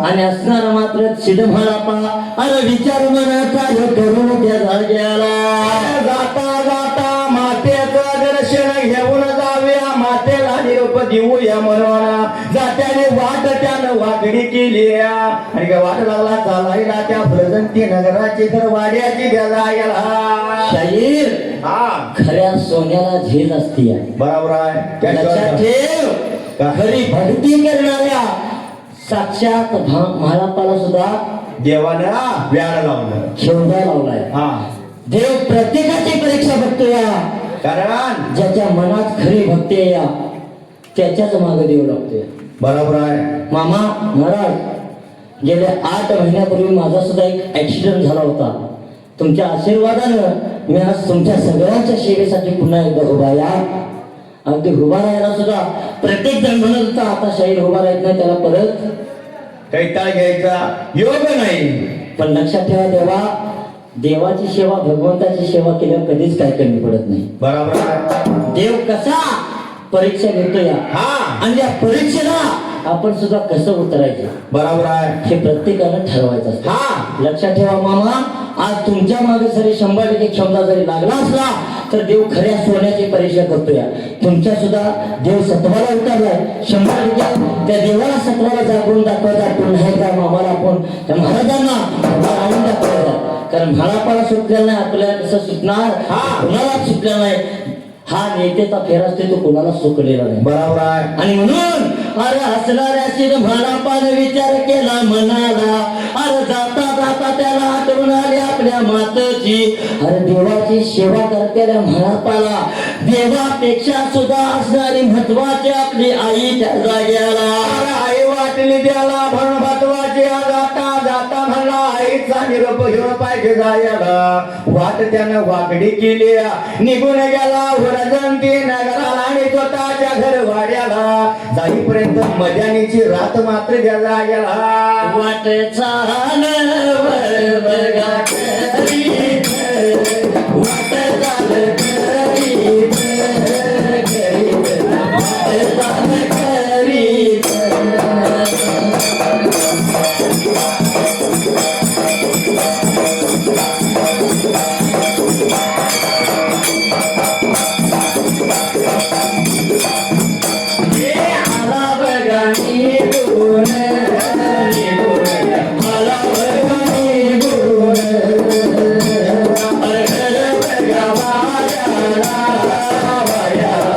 आणि असणार मात्र शिदभाळापा अरे विचार मनाचा हे करून त्या जाग्याला जाता जाता मातेचं दर्शन घेऊन जाऊया, मातेला निरोप देऊया म्हणून जात्याने वाट त्यानं वाकडी केली आणि काय वाट लागला चालायला त्या फुलजंती नगराची तर वाड्याची गेला शाहीर हा खऱ्या सोन्याला झेल असते बरोबर आहे. लक्षात ठेव खरी भक्ती करणाऱ्या साक्षात महारापाला सुद्धा देवानं व्याड लावलं शेवटा लावलाय. हा देव प्रत्येकाची परीक्षा बघतोय कारण ज्याच्या मनात खरी भक्ती आहे त्याच्याच मागे देव लागतोय. बरोबर आहे. मामा महाराज गेल्या 8 महिन्यापूर्वी माझा सुद्धा एक ऍक्सिडेंट झाला होता. तुमच्या आशीर्वादानं मी आज तुमच्या सगळ्यांच्या सेवेसाठी पुन्हा एकदा उभा आहे. अगदी उभा राहायला सुद्धा प्रत्येक जण म्हणत होता आता शाहीर उभा राहत नाही, त्याला परत काही काळ घ्यायचा योग नाही. पण लक्षात ठेवा देवाची सेवा भगवंताची सेवा केल्यावर कधीच काय कमी पडत नाही. बरोबर आहे. देव कसा परीक्षा घेतोय हा आणि या परीक्षेला आपण सुद्धा कसं उतरायचं बरोबर आहे. हे प्रत्येकानं ठरवायचं असतं. हा लक्षात ठेवा मामा, आज तुमच्या मागे जरी 100% क्षमता जरी लागला असला तर देव खऱ्या सोन्याची परीक्षा करतोय. तुमच्या सुद्धा देव सत्वाला उतरलाय 100%. त्या देवाला सत्वाला जागून दाखवायचा पुन्हा एकदा मामाला आपण त्या महाराजांना आणून दाखवायचा. कारण महारापाला सुटलेला नाही, आपल्याला कसं सुटणार, कुणाला सुटलेला नाही. हा नेतेचा फेर असते तो कोणाला सुकलेला नाही. बरोबर आहे. आणि म्हणून अरे हसणाऱ्या शिरभाळापानं विचार केला मनाला, अरे जाता जाता त्याला आठवण आली आपल्या मातची. अरे देवाची सेवा करतेल्या महापाला देवापेक्षा सुद्धा असणारी महत्वाची आपली आई त्या जाग्याला. आई वाटली त्याला म्हणून महत्वाची जाता जाता म्हणला आईचा निरोप घेऊन पाहिजे जायला. वाट त्यानं वाकडी केली निघून गेला वरजंती नगराला आणि स्वतःच्या घर वाड्याला. जाईपर्यंत मध्यानीची रात मात्र गेला गेला. वाट चालवर बघा करीत, वाट चाल करीत, करीत, वाट चाल करीत. आला बघा निघून, निघून, आला बघा निघून, घर बघा वाड्याला, वाड्याला,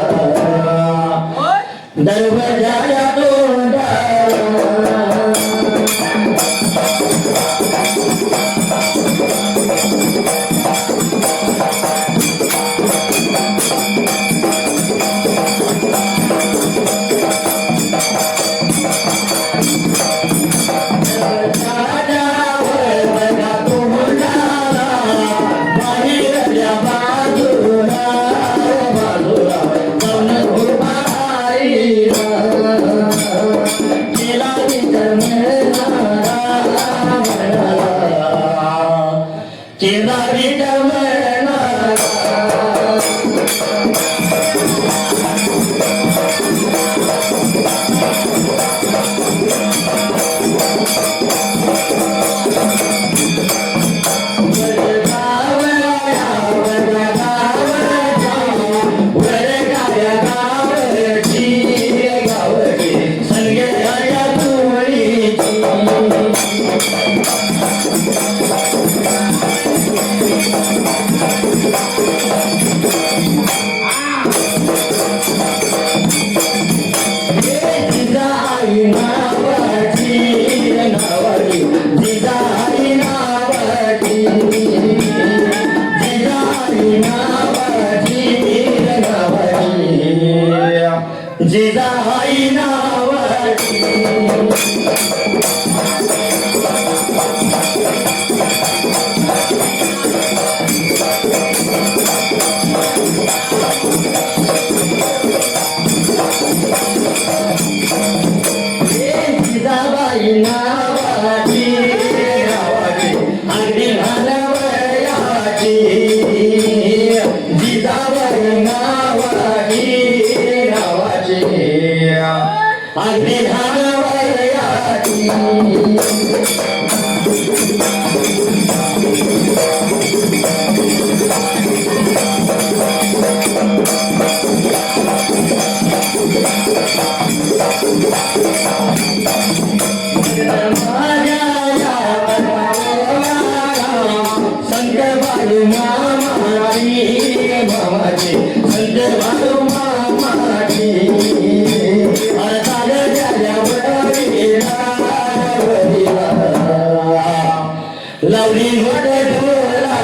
दरवाजाच्या तोंडाला. लावली होते ढोला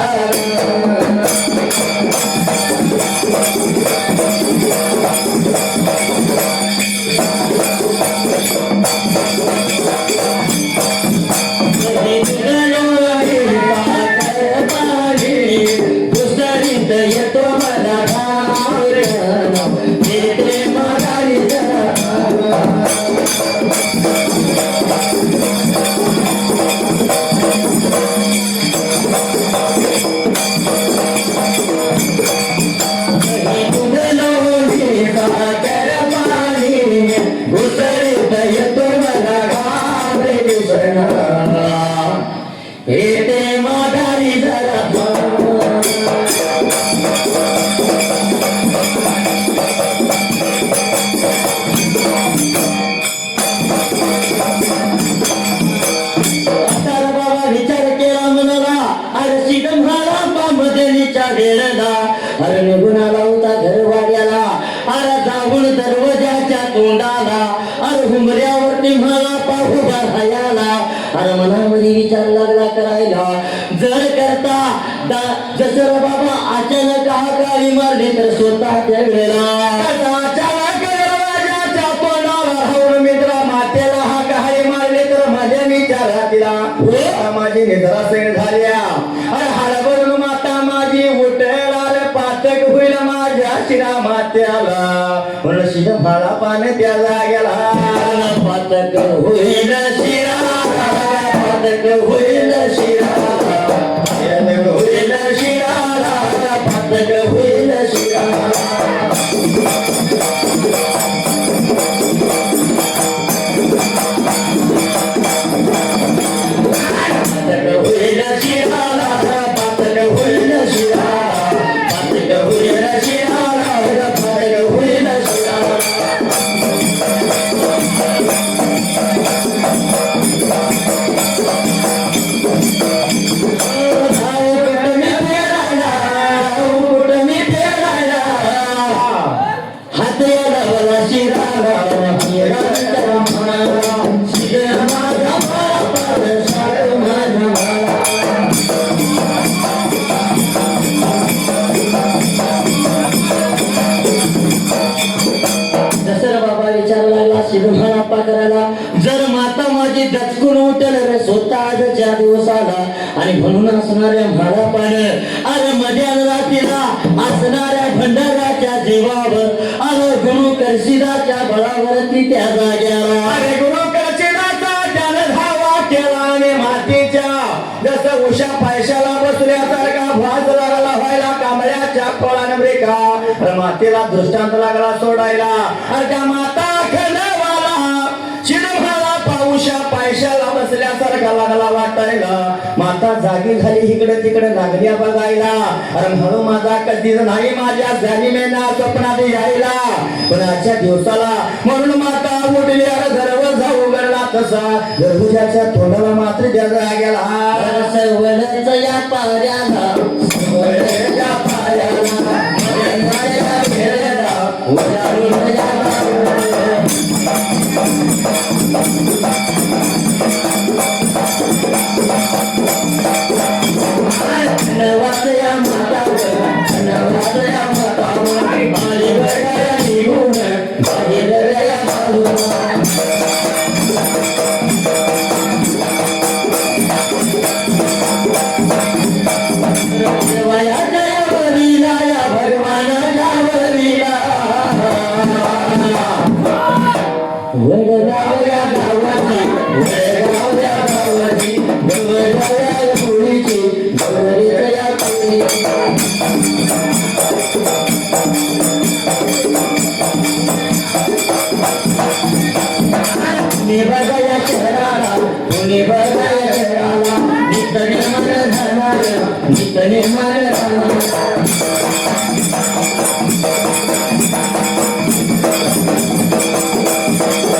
येतो मला येते माघारी जरा विचार केला मनाला अरे सिद्धमहाला पामदेनीच्या वेळेला अरे निघून आला होता घरवाड्याला अरे जाऊन दरवाजाच्या तोंडाला अरे हुमऱ्यावरती मला पाहू राहायला अरे मनामध्ये विचार लागला करायला जर करता जसं बाबा अचानक हाकाळी मारली तर स्वतः त्या वेळेला अचानक दरवाजाच्या तोंडाला राहून मित्रा मातेला हाकाळी मारली तर माझ्या विचारातीला माझी निद्रासेन झाल्या अरे हळबडून माता माझी उठला रे पातक होईल माझ्या शिरा मात्याला म्हणून शिर भाडा पान त्या जाग्याला पातक होईल शिरा पातक होईल शिरा पातक होईल शिरा पातक होईल शिरा जर माता माझी दचकून उठल रे स्वतःच्या दिवसाला आणि म्हणून असणाऱ्या म्हाळापान अरे मध्या रात्रीला असणाऱ्या भंडाराच्या जीवावर अरे गुरु करशिदाच्या बळावरती त्या जाग्याला अरे गुरु करशिदाचा त्यानं धावा केला आणि मातीच्या जसं उषा पैशाला बसल्यासारखा भाज लागला व्हायला कांबळ्याच्या फळानं ब्रेका मातेला दृष्टांत लागला सोडायला अरे त्या माता पाऊशा पैशाला बसल्यासारखा लागला वाटायला माता जागी झाली इकडे तिकडे लागल्या बघायला अरे म्हणून माझा कधीच नाही माझ्या जाणीमेना स्वप्नात यायला पण आजच्या दिवसाला म्हणून माता उठली अरे दरवाजा उघडला तसा दरवाजाच्या तोंडाला मात्र त्या जाग्याला सवलच या पाऱ्याला या पाऱ्याला नवसया माता नवसया माता बाली गया निगुण बाली गया देवाया जय वरीला या भगवान जावरीला वडगावया गावाची वडगावया गावाची गवळ्या पुरीची गवळीच्या नितने मानला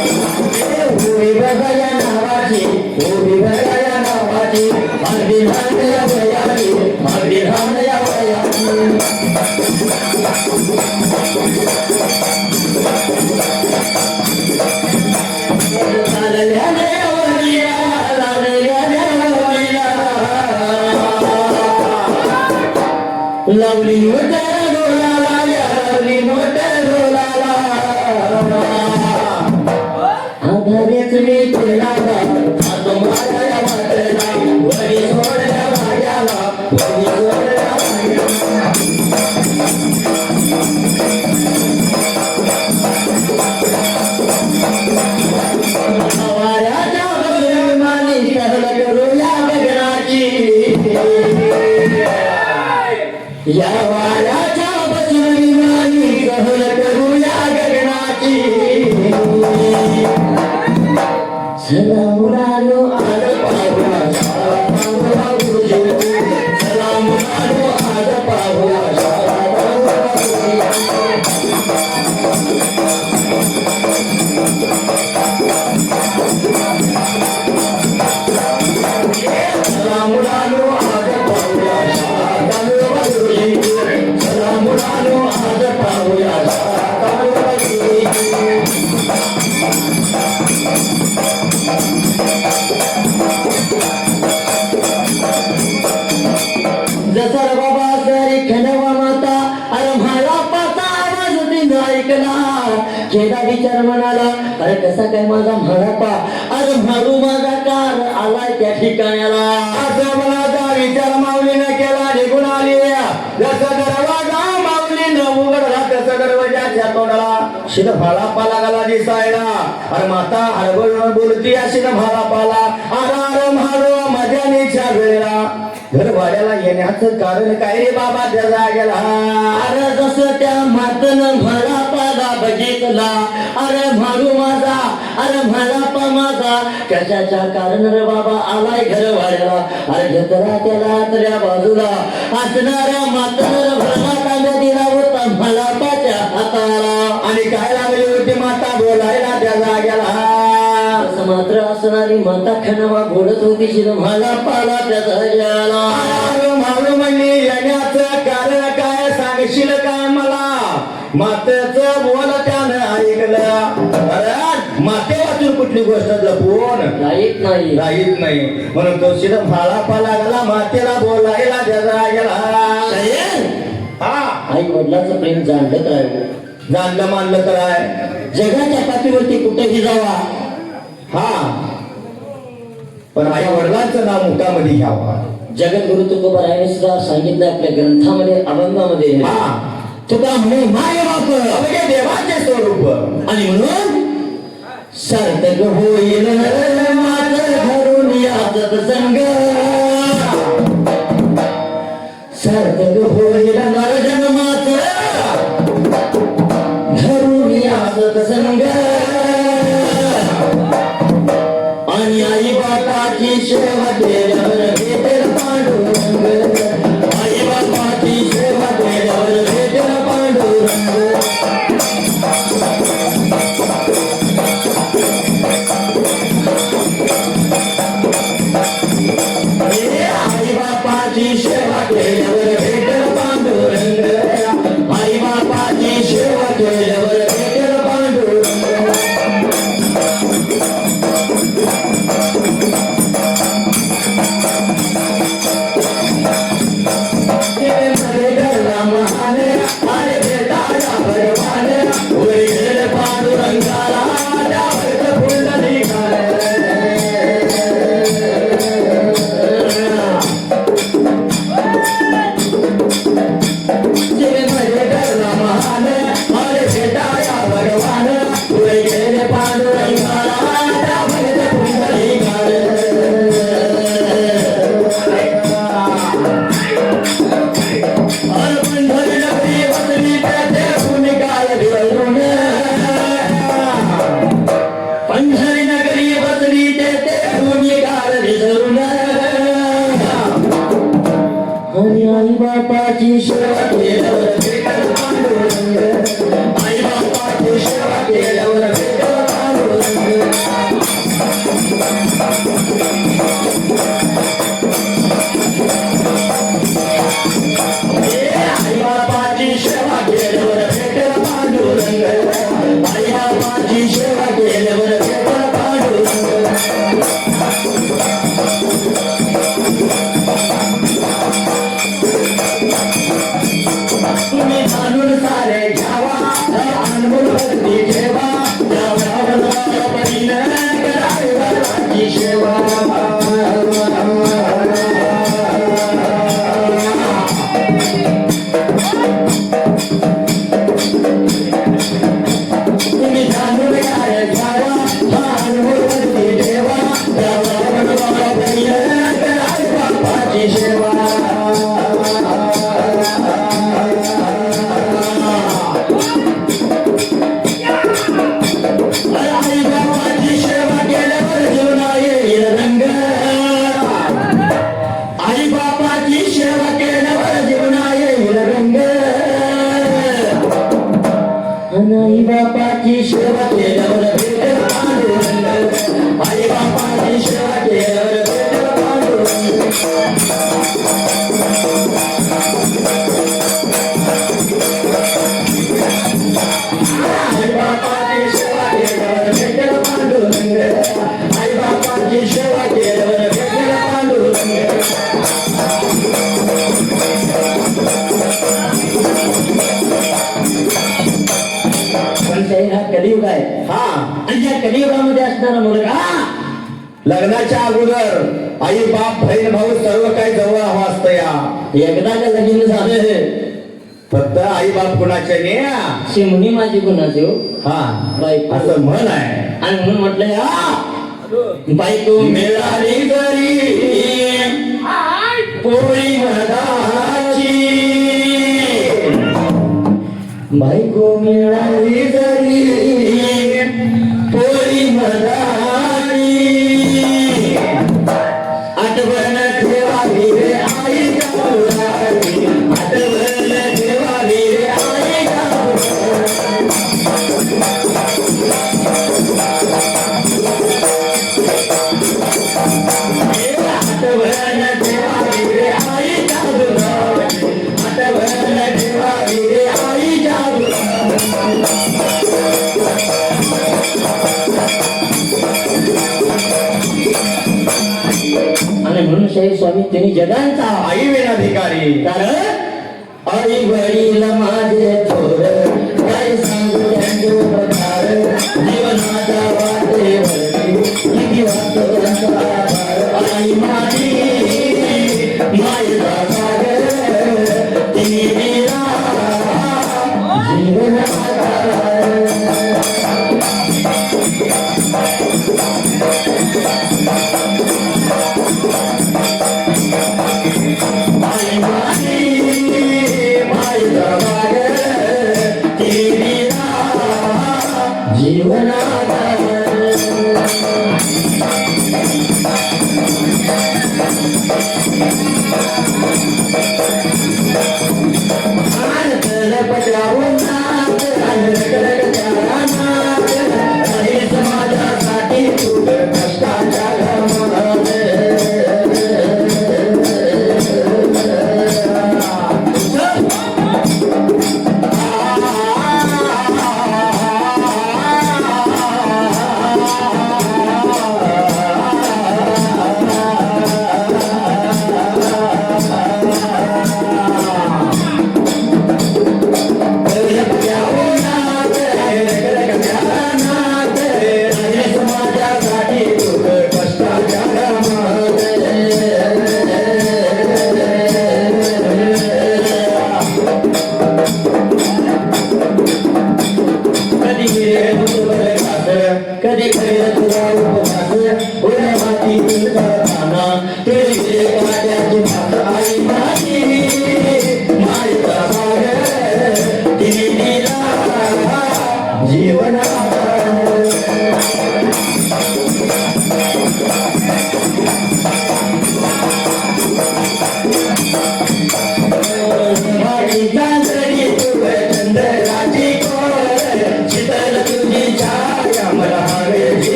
होळी बघाया नावाची होळी बघाया नावाची अगदी लहान या वयाची अगदी लहान या वयाची लावली मोठ्या डोलाला लावली मोठ्या डोलाला आधारेच मी केलाला आता माझ्या वाटला वरी सोडल्या भाग्याला वरी सोडल्या भाग्याला वाऱ्याच्या बदली सहल करूया गगनाची या वाऱ्याच्या बदली सहल करूया गगनाची चला मुलानो आज पाहूया शाळा पाहूया गुरुजी चला मुलानो आज पाहूया शाळा पाहूया चला मुलानो आज पाहूया शाळा पाहूया गुरुजी चला मुलानो आज पाहूया शाळा पाहूया गुरुजी जसा बाबा सरी खंडवा माता अरे मला पाता आवाज दिन ऐकला केला विचार म्हणाला अरे कसा काय माझा म्हाळापा अरे म्हाळू माझा कार आलाय त्या ठिकाण्याला असा मनाचा विचार माऊलीने केला निघून आली जसा दरवाजा माऊलीने उघडला तसा दरवाजाच्या तोंडाला शिन भाला पाला गाला दिसायला अरे माता हरबळून बोलती अशी भाला पाला अरे म्हाळू मजानीच्या वेळेला घर भाड्याला येण्याचं कारण काय रे बाबा त्या जागेला अरे जसं त्या मातनं म्हाला पाला बघितला अरे म्हाळू माझा अरे म्हाळापा माझा कशाच्या कारण रे बाबा आलाय घर भाड्याला अरे घेतला त्याला आतल्या बाजूला असणाऱ्या मातनं भरला तांब्या दिला होता म्हाळापाच्या हाताला आणि काय लागली होती माता बोलायला त्या जागेला असं मात्र असणारी माता खणवा बोलत होती शिर म्हाला पाला त्या जाग्याला मारू म्हणली येण्याचं कारण काय सांगशील काय मला मातेचं बोल त्यानं ऐकलं अरे माते वाचून कुठली गोष्ट लपवून लाईत नाही राहीत नाही म्हणून तो शिर भाला पाला गेला मातेला बोलायला त्याचा गेला हा आई वडिलांचं प्रेम जाणलं काय जाणलं मानलं तर आहे जगाच्या पाठीवरती कुठेही जावा हा पण आई वडिलांचं नाव मुठामध्ये घ्यावा जगद्गुरु तुकोबारायाने सुद्धा सांगितलं आपल्या ग्रंथामध्ये अभंगामध्ये हा तुका म्हणे माय बाप अवघे देवाचे स्वरूप आणि म्हणून सार्थक होईल माझं घरून याचत संग सार्थक होईल नरजन्माचं घरून याचत संग आणि आई बापाची सेवा केल्यावर भेटेल पांडुरंग आई बापाची सेवा केल्यावर भेटेल पांडुरंग आई बापाची सेवा केल्यावर भेटेल पांडुरंग आणि आई बापाची सेवा केल्यावर भेटल पांडुरंग, आई बापाची सेवा केल्यावर भेटल पांडुरंग. आई बापाची सेवा केल्यावर भेटल पांडुरंग, आई बापाची सेवा केल्यावर भेटल पांडुरंग. तुम्ही जाणून सारे घ्यावा, अनुभवती ठेवा, करायची सेवा. तुम्ही जाणून काय घ्यावा, अनुभवती ठेवा, करायची सेवा. आई बापाची सेवा केल्यावर जीवना येईल रंग, आई बापाची सेवा केल्यावर जीवना येईल रंग. आई बापाची सेवा केल्यावर भेटेल पांडुरंग, आई बापाची सेवा केल्यावर भेटेल पांडुरंग. आई बापाची सेवा केल्यावर भेटेल पांडुरंग, आई बापाची सेवा केल्यावर भेटेल पांडुरंग. पण हा कलियुग आहे, हा आणि या कलियुगामध्ये असणारा मुलगा लग्नाच्या अगोदर आई बाप बहीण भाऊ सर्व काही जवळ हवा असतं या. एकदाच्या लगीन झालं, फक्त आई बाप कुणाचे नाही, शिमणी माझी कुणाची हो, हा बायको. असं म्हण आहे. आणि म्हणून म्हटलंय बायको मिळाली घरी पोळी मधाची, बायको मिळाली घरी पोळी मधाची. आठवण ठेवावी रे आई गावरानी, आठवण ठेवावी रे आई गावरानी. आठवण ठेवावी रे आई गावरानी, आठवण ठेवावी रे आई गावरानी. आणि म्हणून शाही स्वामी त्यांनी जगांचा आई विनाधिकारी. कारण आई वडील माझे थोर, काय सांगू त्यांचे प्रकार, जीवनाच्या वाटेवरती किती वाटतो त्यांचा आधार. आई माझी मायेचा सागर, तिने दिला जीवन आधार. आई माझी मायेचा सागर, तिने दिला जीवन आधार. समाजासाठी खूप कष्टाच्या घरामध्ये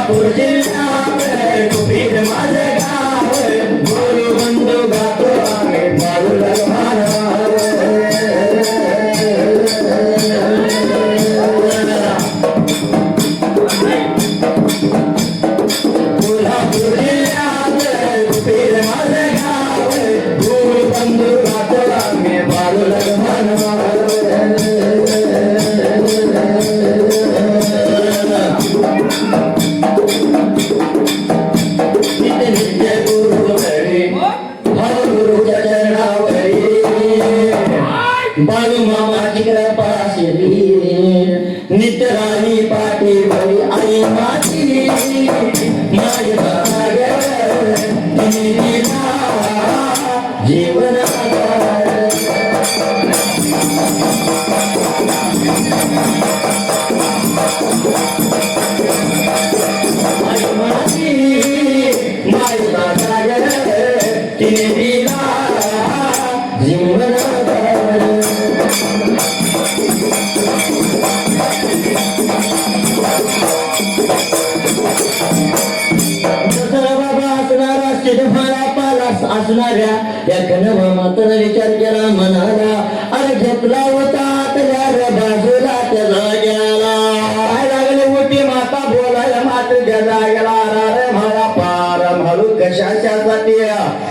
कोल्हापूर जिल्ह्यात कुपीर माझे गाव गुरु बंधू गातो आम्ही बाळू कोल्हापूर जिल्ह्यात कुपीर माझे गाव गुरु बंधू गातो आम्ही बाळू नित्य गुरु हरी भाव गुरुच्या चरणावरी बाळू मामाची कृपा शिरी नित्य राणी पाठी भरी आई माती माय जीवन असणाऱ्या या कनव मातन विचार केला मनाला अरे घेतला होता त्याला बाजूला त्या जाग्याला काय लागले मोठी माता बोलायला मात्र त्या जाग्याला अरे मला पार म्हणू कशाच्यासाठी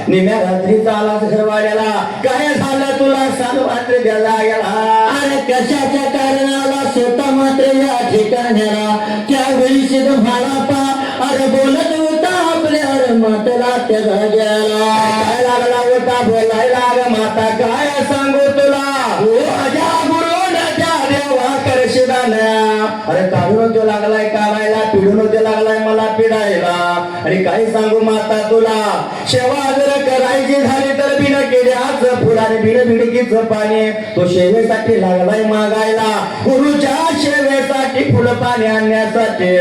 निम्या रात्री चाला घरवाड्याला काय झालं तुला सांग मात्र त्या जाग्याला अरे कशाच्या कारणाला स्वतः मात्र या ठिकाण्याला त्यावेळी सिद्ध मला पा अरे बोलत होता आपल्या अरे मातेला त्या जाग्याला काय लागला होता बोलायला अरे माता काय सांगू तुला माझ्या गुरुच्या देवा करशिदाना अरे काढून तो लागलाय काढायला पिढून तो लागलाय मला पिडायला आणि काही सांगू माता तुला सेवा जर करायची झाली तर बिन केल्याच फुलाने बिन बिडकीचं पाणी तो सेवेसाठी लागलाय मागायला गुरुच्या सेवेसाठी फुल पाणी आणण्यासाठी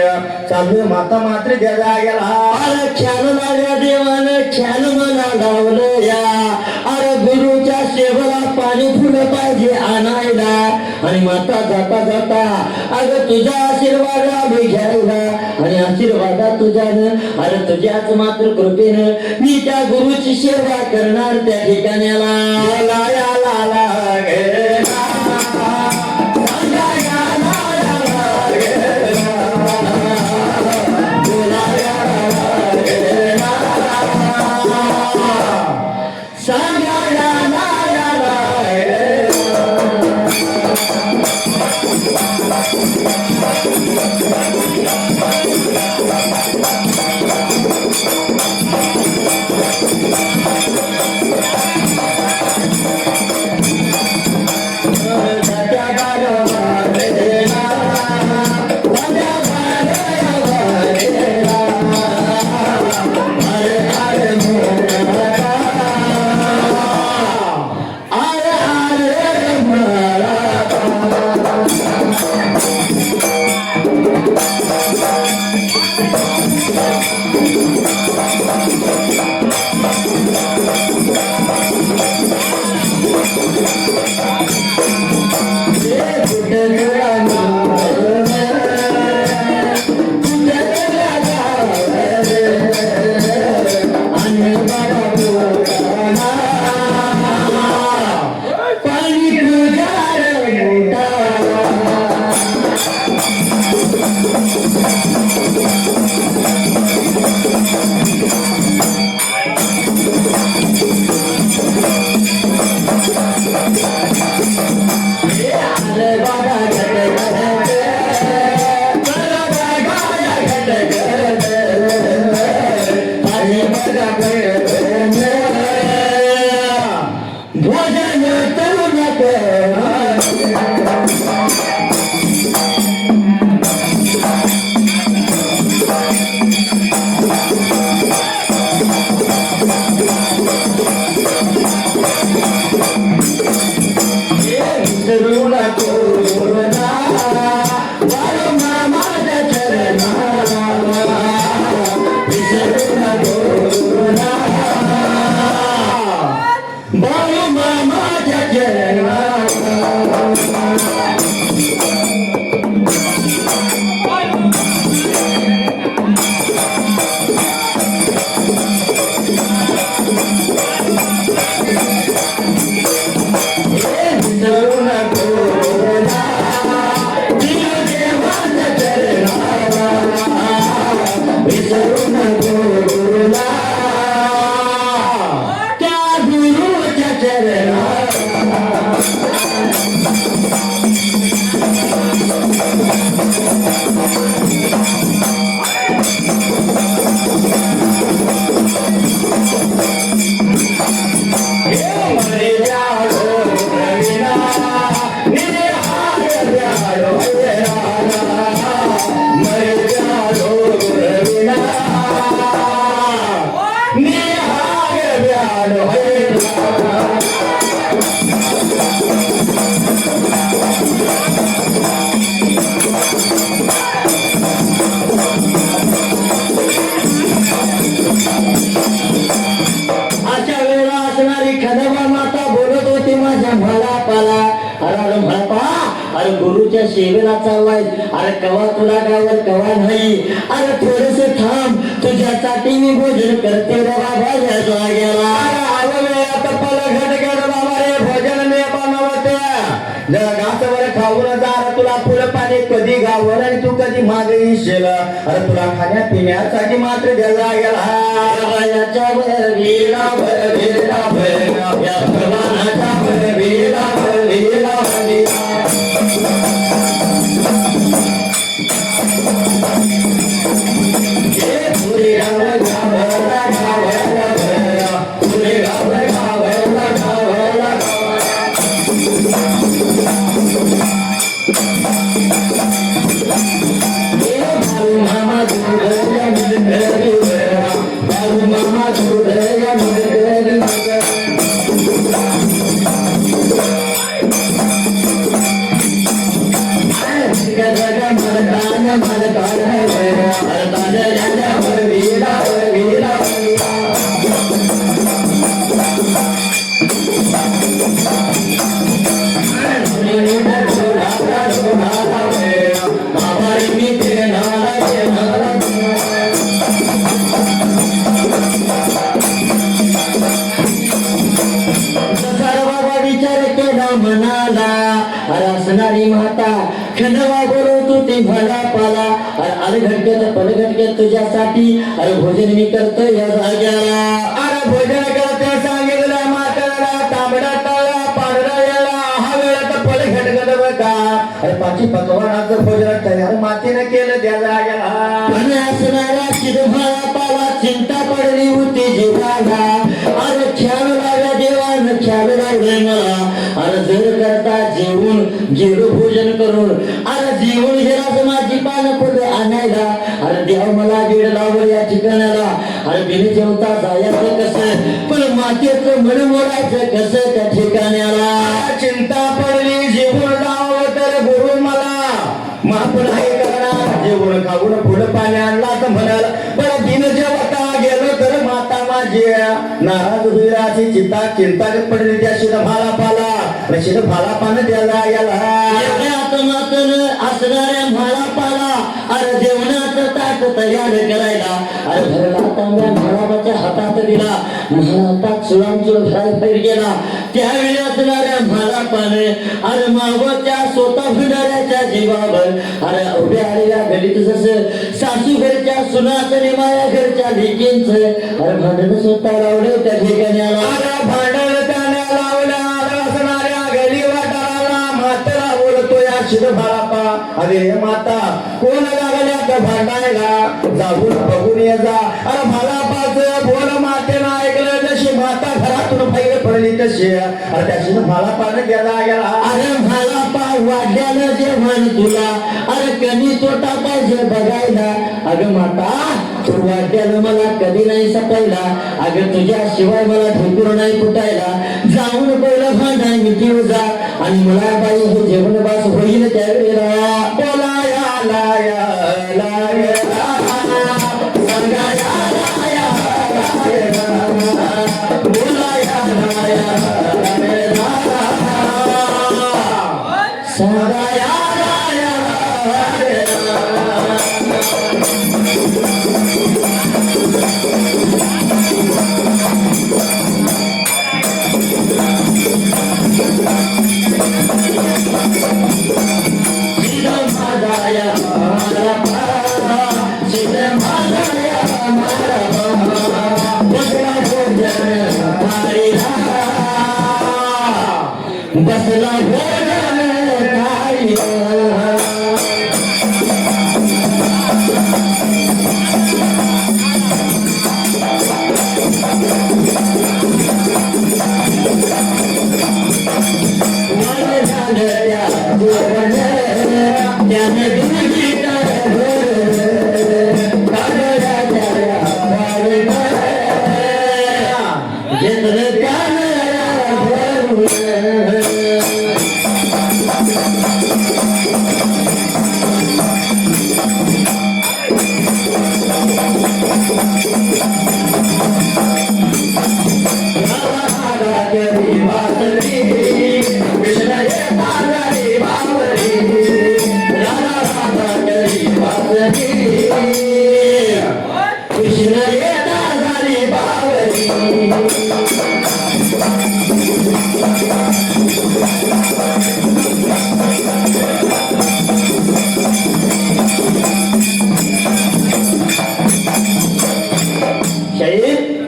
चालू माता मात्र त्या जाग्याला अरे ख्याल लागल्या देवानं ख्याल मला लावलं या अरे गुरुच्या सेवेला पाणी फुलं पाहिजे आणायला आणि माता जाता जाता अगं तुझा आशीर्वाद आम्ही घ्यायला आणि आशीर्वादा तुझ्यानं अरे तुझ्याच मात्र कृपेनं मी त्या गुरुची सेवा करणार त्या ठिकाण्याला नको गुरुला त्या गुरुच्या चरणात अशा वेळेला असणारी खंडोबा माता बोलत होती माझ्या म्हाळापाला. अरे म्हाळापा, अरे गुरुच्या सेवेला चाललाय, अरे कवा तुला गावर कवा नाही, अरे थोडस थांब, तुझ्यासाठी मी भोजन करते रे बाबा या जागेला. भोजन मी बनवते घासवर खाऊन जा तुला फुलं पाणी कधी गावर आणि तू कधी मागे येशील. अरे तुला खाण्या पिण्यासाठी मात्र द्यायला गेला याच्या भरवीला भरवीला भरवीला या भगवानाच्या भरवीला भरवीला भरवीला पुरे गाव गावाला गावाला भरला, पुरे गाव गावाला गावाला बाबू मामा दूधया मिळगरी बाबू मामा दूधया मिळगरी जगा मरदान मरदान मरदान राजा वीरा वीरा मनाला अरे असणारी माता खंडवा बोलवत होती म्हाळापाला. अरे अलघटक्यात पलघटक्यात तुझ्यासाठी अरे भोजन मी करतो या जाग्याला. अरे भोजन करते सांगितलं म्हाताऱ्याला, तांबडा तळा पांढरा याला हा वेळा तर पळ घटगट बघा. अरे पाची पकवानाचं भोजन तयार मातीने केलं त्या जाग्याला. पण असणाऱ्या शिरभाळापाला चिंता पडली होती जीवाला. अरे ख्याल लागला देवान ख्याल लागलाय मला. अरे जर करता जेवून गेलो भोजन करून अरे जेवून गेला माझी पानं फुलं आणायला. अरे देव मला दीड लावलं या ठिकाणाला. अरे बिन जेवता जायचं कसं, पण मातेचं मन मोडायचं कसं त्या ठिकाणाला. चिंता पडली जेवून लावलं तर गुरु मला माफ नाही करणार. जेवण खाऊन फुलं पाणी आणला तर म्हणाल बरं दिन जेवता गेलो तर माता माझी नाराज होईल अशी चिंता पडली त्या शिरभाला पाला शिरभाला पान द्यायला गेला. असणाऱ्या म्हाळापाला अरे जेवणाचं ताट तयार करायला. अरे भरला तांब्या म्हाळापाच्या हातात दिला. म्हाळापात सुळांचूळ बाहेर गेला. त्यावेळी असणाऱ्या म्हाळापाने अरे मावच्या स्वतः फिरणाऱ्याच्या जीवावर अरे उभ्या आलेल्या घडीत जसं सासू घरच्या सुनाचं आणि माया घरच्या लेकींच अरे भांडण स्वतः लावलं त्या ठिकाण्याला. अरे भांडण त्याने लावलं असणाऱ्या घरी वाटाला म्हातारा बोलतो या शिरभाळापा. अरे माता कोण लागल्या तर भांडायला जाऊन बघून ये जा. अरे भालापाच बोल मातेनं ऐकलं जशी माता घरातून बाहेर पडली तशी अरे त्या शिरभाळापानं गेला गेला. अरे म्हाळापा वाढल्यानं जे म्हण तुला अरे कधी तोटा पाहिजे बघायला. अगं माता तू वाढल्यानं मला कधी नाही सपायला. अगं तुझ्याशिवाय मला ढोकूर नाही फुटायला. जाऊन पहिलं भांडाय मिठी जा आणि मला बाई हे जेवण बास होईल त्यावेळेला. बोलाया लाया लाया सांगाया लाया बोलाया लाया सांगाया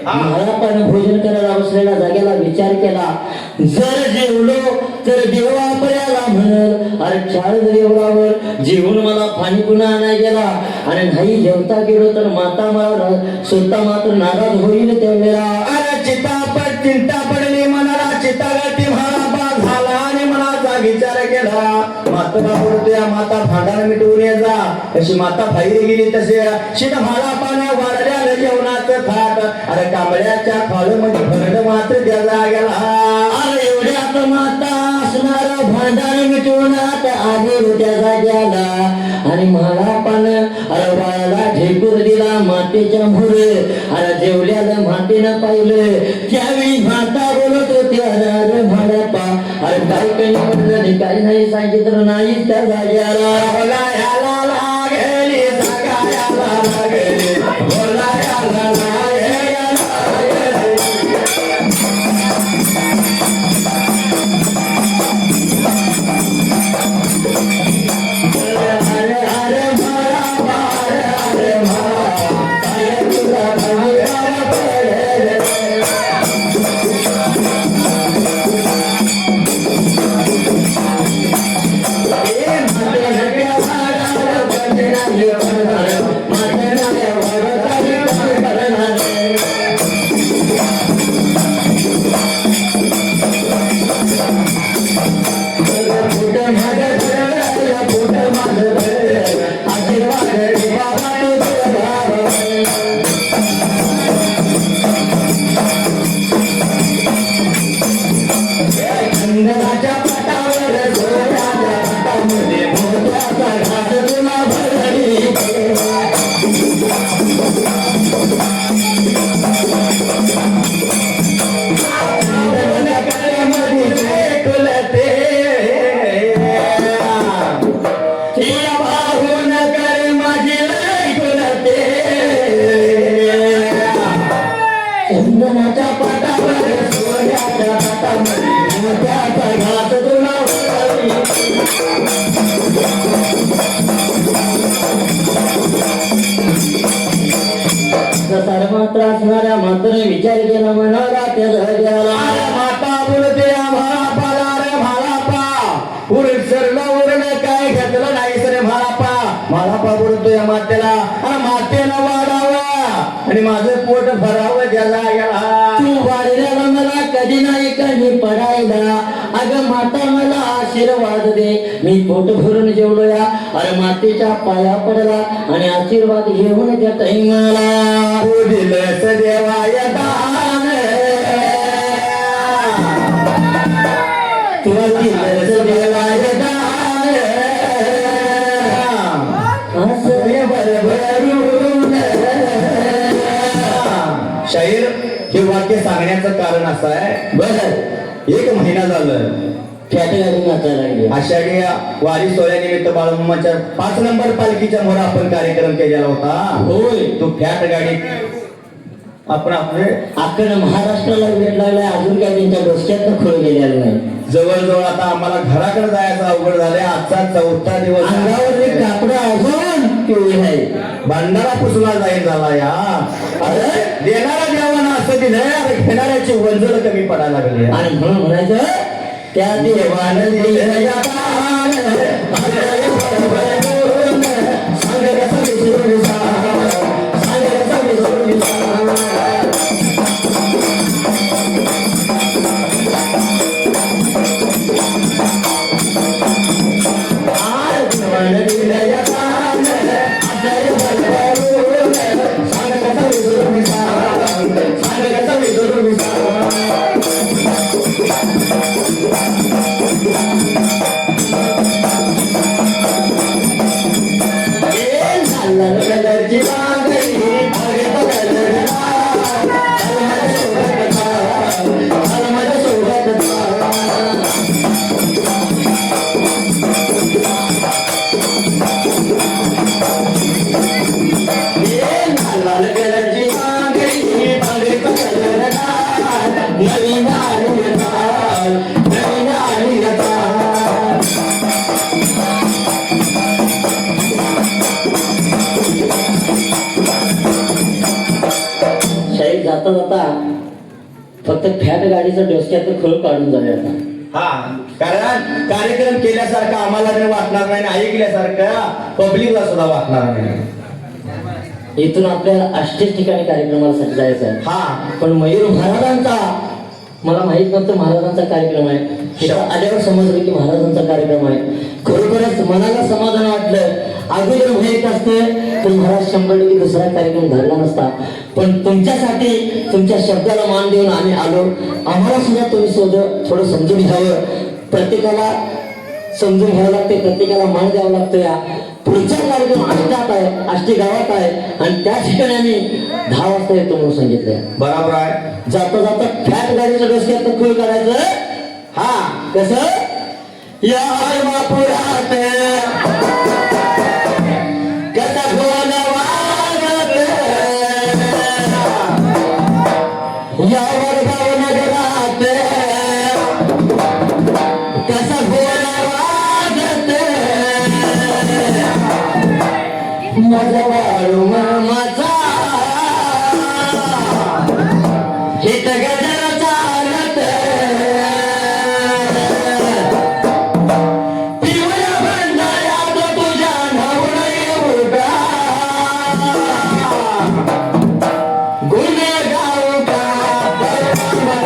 महारापानं भोजन करायला बसलेल्या जागेला विचार केला, जर जेवलो तर देव आपल्याला म्हणल अरे चार देवळावर जेवून मला पाणी पुन्हा आणाय गेला आणि नाही जेवता गेलो तर माता मला स्वतः मात्र नाराज होईल त्यावेळेला. अरे चिंता पडली मनाला, चितागती महाबा झाला आणि मनाचा विचार केला. माता बोलतोय माता भांडार मिटवून ये जा. अशी माता बाहेर गेली तसे शिट म्हाला पाण्या वाढल्या जेवणाचं थाट. अरे कांबळ्याच्या खाळूमध्ये भरड मात्र द्यायला गेला. अरे एवढ्यात माता असणारा भांडार मिटवून आधी होत्या जाग्याला आणि महारापान अरे वाळला ढेकूर दिला मातेच्या मुळे. अरे जेवल्याला मातेनं पाहिलं त्यावेळी माता बोलत होती, अरे भांडापा अरे काही काही म्हणलं नाही, काही नाही सांगितलं नाही त्या जाग्याला. बोलायला लागली सगायला लागली, बोलायला लागली. सर्वत्र असणाऱ्या मात्र विचार केला म्हणाला त्या जाग्याला. माता बोलते पुरुष सरलं उरलं काय घेतलं नाही सर म्हालापा बोलतोय मातेला, मातेला वाढावा आणि माझं पोट भरावं ज्याला गेला. तू वाढलेला मला कधी नाही कधी पडायला. अगं माता मला आशीर्वाद दे, मी पोट भरून जेवलो या. अरे मातेच्या पाया पडला आणि आशीर्वाद घेऊन त्या मला दिलंस देवाय दान, तुला दिलंस देवाय दान, असं भरभरून. शाहीर हे वाक्य सांगण्याचं कारण असं आहे. बरं 1 महिना झालं कॅटेगरी नाचायला लागली. आषाढी वारी सोहळ्यानिमित्त बाळूमामाच्या 5 नंबर पालखीच्या मोरा आपण कार्यक्रम केलेला होता. होय तो फॅट गाडीत आपण आपले अख्खं महाराष्ट्राला वेळ लागलाय, अजून काही त्यांच्या डोसक्यात खोळ गेलेला नाही. जवळजवळ आता आम्हाला घराकडे जायचं अवघड झालंय. आजचा 4था दिवस, अंगावरले कापड अजून पिवळे आहे. भांडारा पुसला जाईल झाला या. अरे देणारा देवाना असं दिलंय, अरे घेणाऱ्याची वंजळ कमी पडायला लागली. आणि म्हणून म्हणायचं त्या देवानं दिलं या दान, हृदय भरभरून, सांग कसं विसरून सांग, सांग कसं विसरून सांग. आज देवानं दिलं या दान, हृदय भरभरून, सांग कसं विसरून सांग, सांग कसं विसरून सांग. कलरची बांगडी माझ्या सोबत लाल कलरची बांगडी नवीन आणि नवीन आणि शाळेत जाता जाता फक्त फॅट गाडीचं डोसक्यात खोल काढून जाऊया आता. हा, कारण कार्यक्रम केल्यासारखं आम्हाला नाही वाटणार नाही आणि ऐकल्यासारखं पब्लिकला सुद्धा वाटणार नाही. इथून आपल्याला 38 ठिकाणी कार्यक्रमासाठी जायचं आहे. हा, पण मयूर महाराजांचा मला माहित नव्हतं महाराजांचा कार्यक्रम आहे. इथं आल्यावर समजलं की महाराजांचा कार्यक्रम आहे. खरोखरच मनाला समाधान वाटलं. अगोदर माहित असते तर महाराज 100% दुसरा कार्यक्रम घडला नसता. पण तुमच्यासाठी तुमच्या शब्दाला मान देऊन आम्ही आलो. आम्हाला सुद्धा तुम्ही थोडं समजून घ्यावं. प्रत्येकाला समजून घ्यावं लागते, प्रत्येकाला मान द्यावं लागतं. या पुढचा कार्यक्रम आष्टात आहे, आष्टी गावात आहे आणि त्या ठिकाणी आम्ही 10 वाजता येतो म्हणून सांगितलंय. बरोबर आहे. जाता जाता फॅट गाडीच्या डोसक्यात खूळ करायचं. हा, कसं या महापुरात कसा गोल वागत, या वडगाव नगरात कसा गोल वागत, माझा वाळू मामाचा हित गजर चालत, पिवळ्या बंधाऱ्यात तुझ्या नवरा येऊ का, गुण गाऊ का,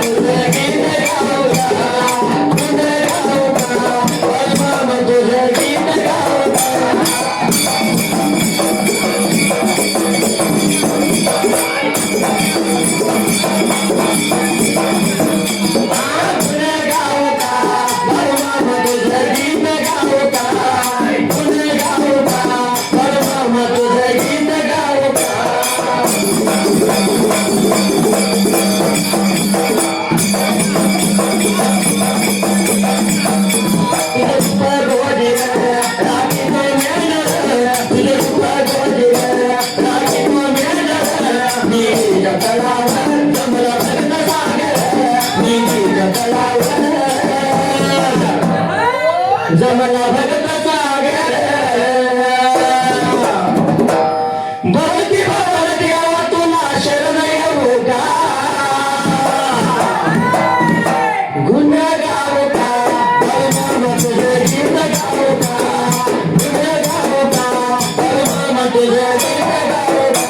तुझं गीत गाऊ का, गुण गाऊ का, तुझं गीत गाऊ का. जमला भगत सागर भरती भरती तुला शरण येऊ का, गुण गाऊ का, तुझं गीत गाऊ का, गुण गाऊ का, तुझं गीत गाऊ का.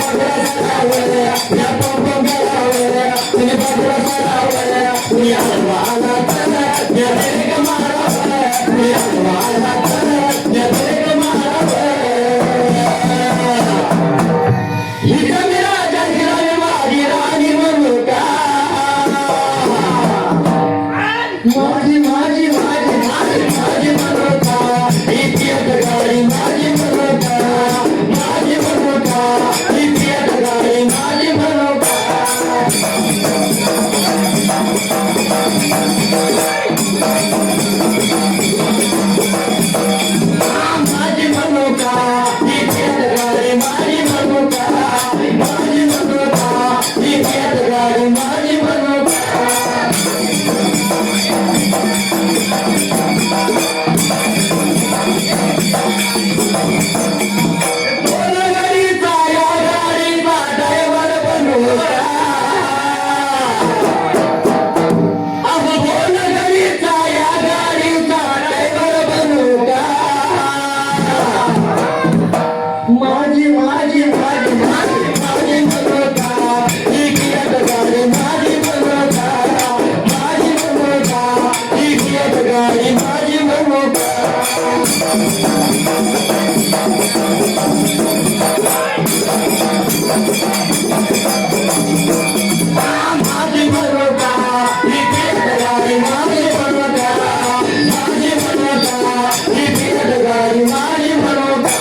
बाजूला सरावं, या पंप करावं, कुणी बाजूला सरावं, कुणी आडवा आला तर या ब्रेक मारावं, कुणी आडवा आला तर या ब्रेक मारावं. इथं मी राजा हिराने माझी राणी म्हणू का? माझी माझी माझी माझी माझी म्हणू का? इतिहास गाडी माझी म्हणू का? माझी म्हणू का? इतिहास गाडी माझी म्हणू का? माझी म्हणू का? इतिहास गाडी माझी म्हणू का? माझी म्हणू का? इतिहास गाडी माझी म्हणू का? माझी माझी माझी माझी माझी म्हणू का? इतिहास गाडी माझी म्हणू का? माझी म्हणू का? इतिहास गाडी माझी म्हणू का? माझी म्हणू का? इतिहास गाडी माझी म्हणू का? माझी म्हणू का? इतिहास गाडी माझी म्हणू का?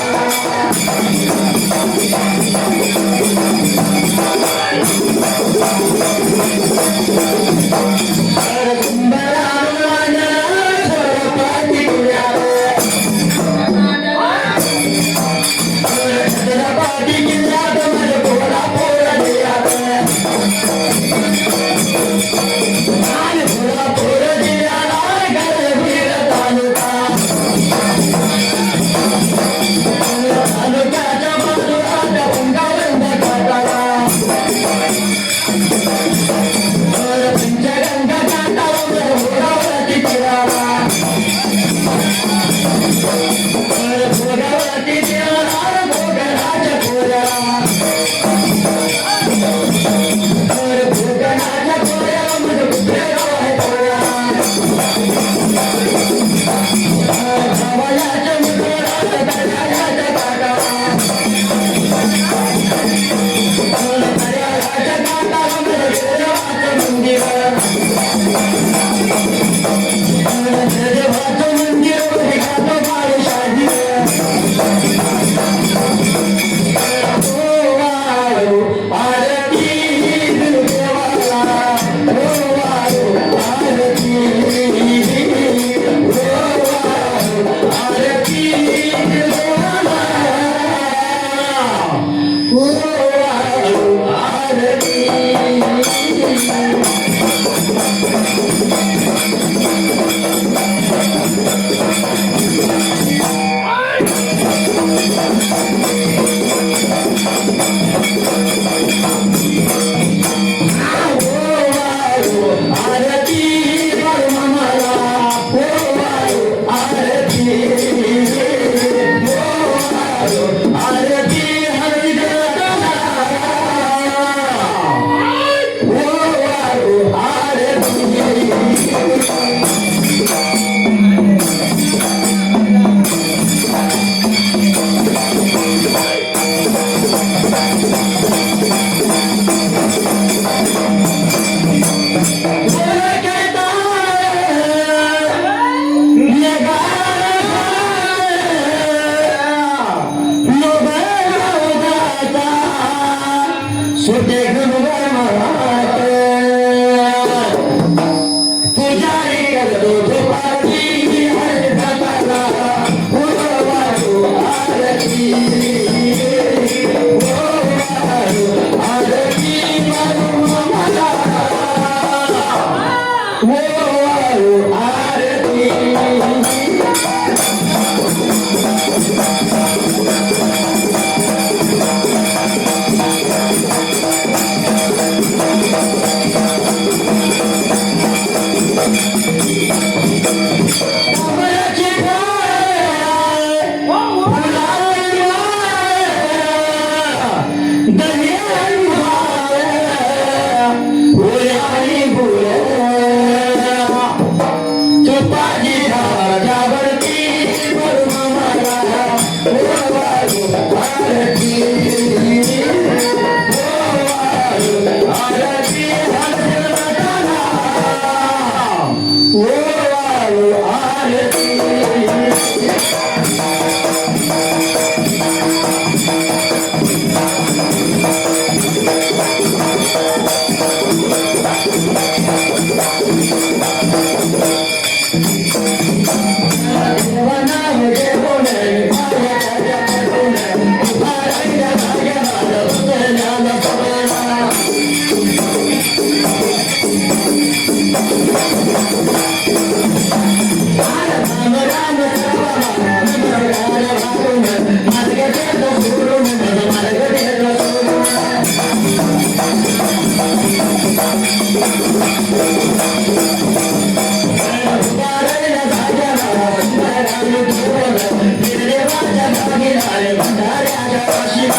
राजा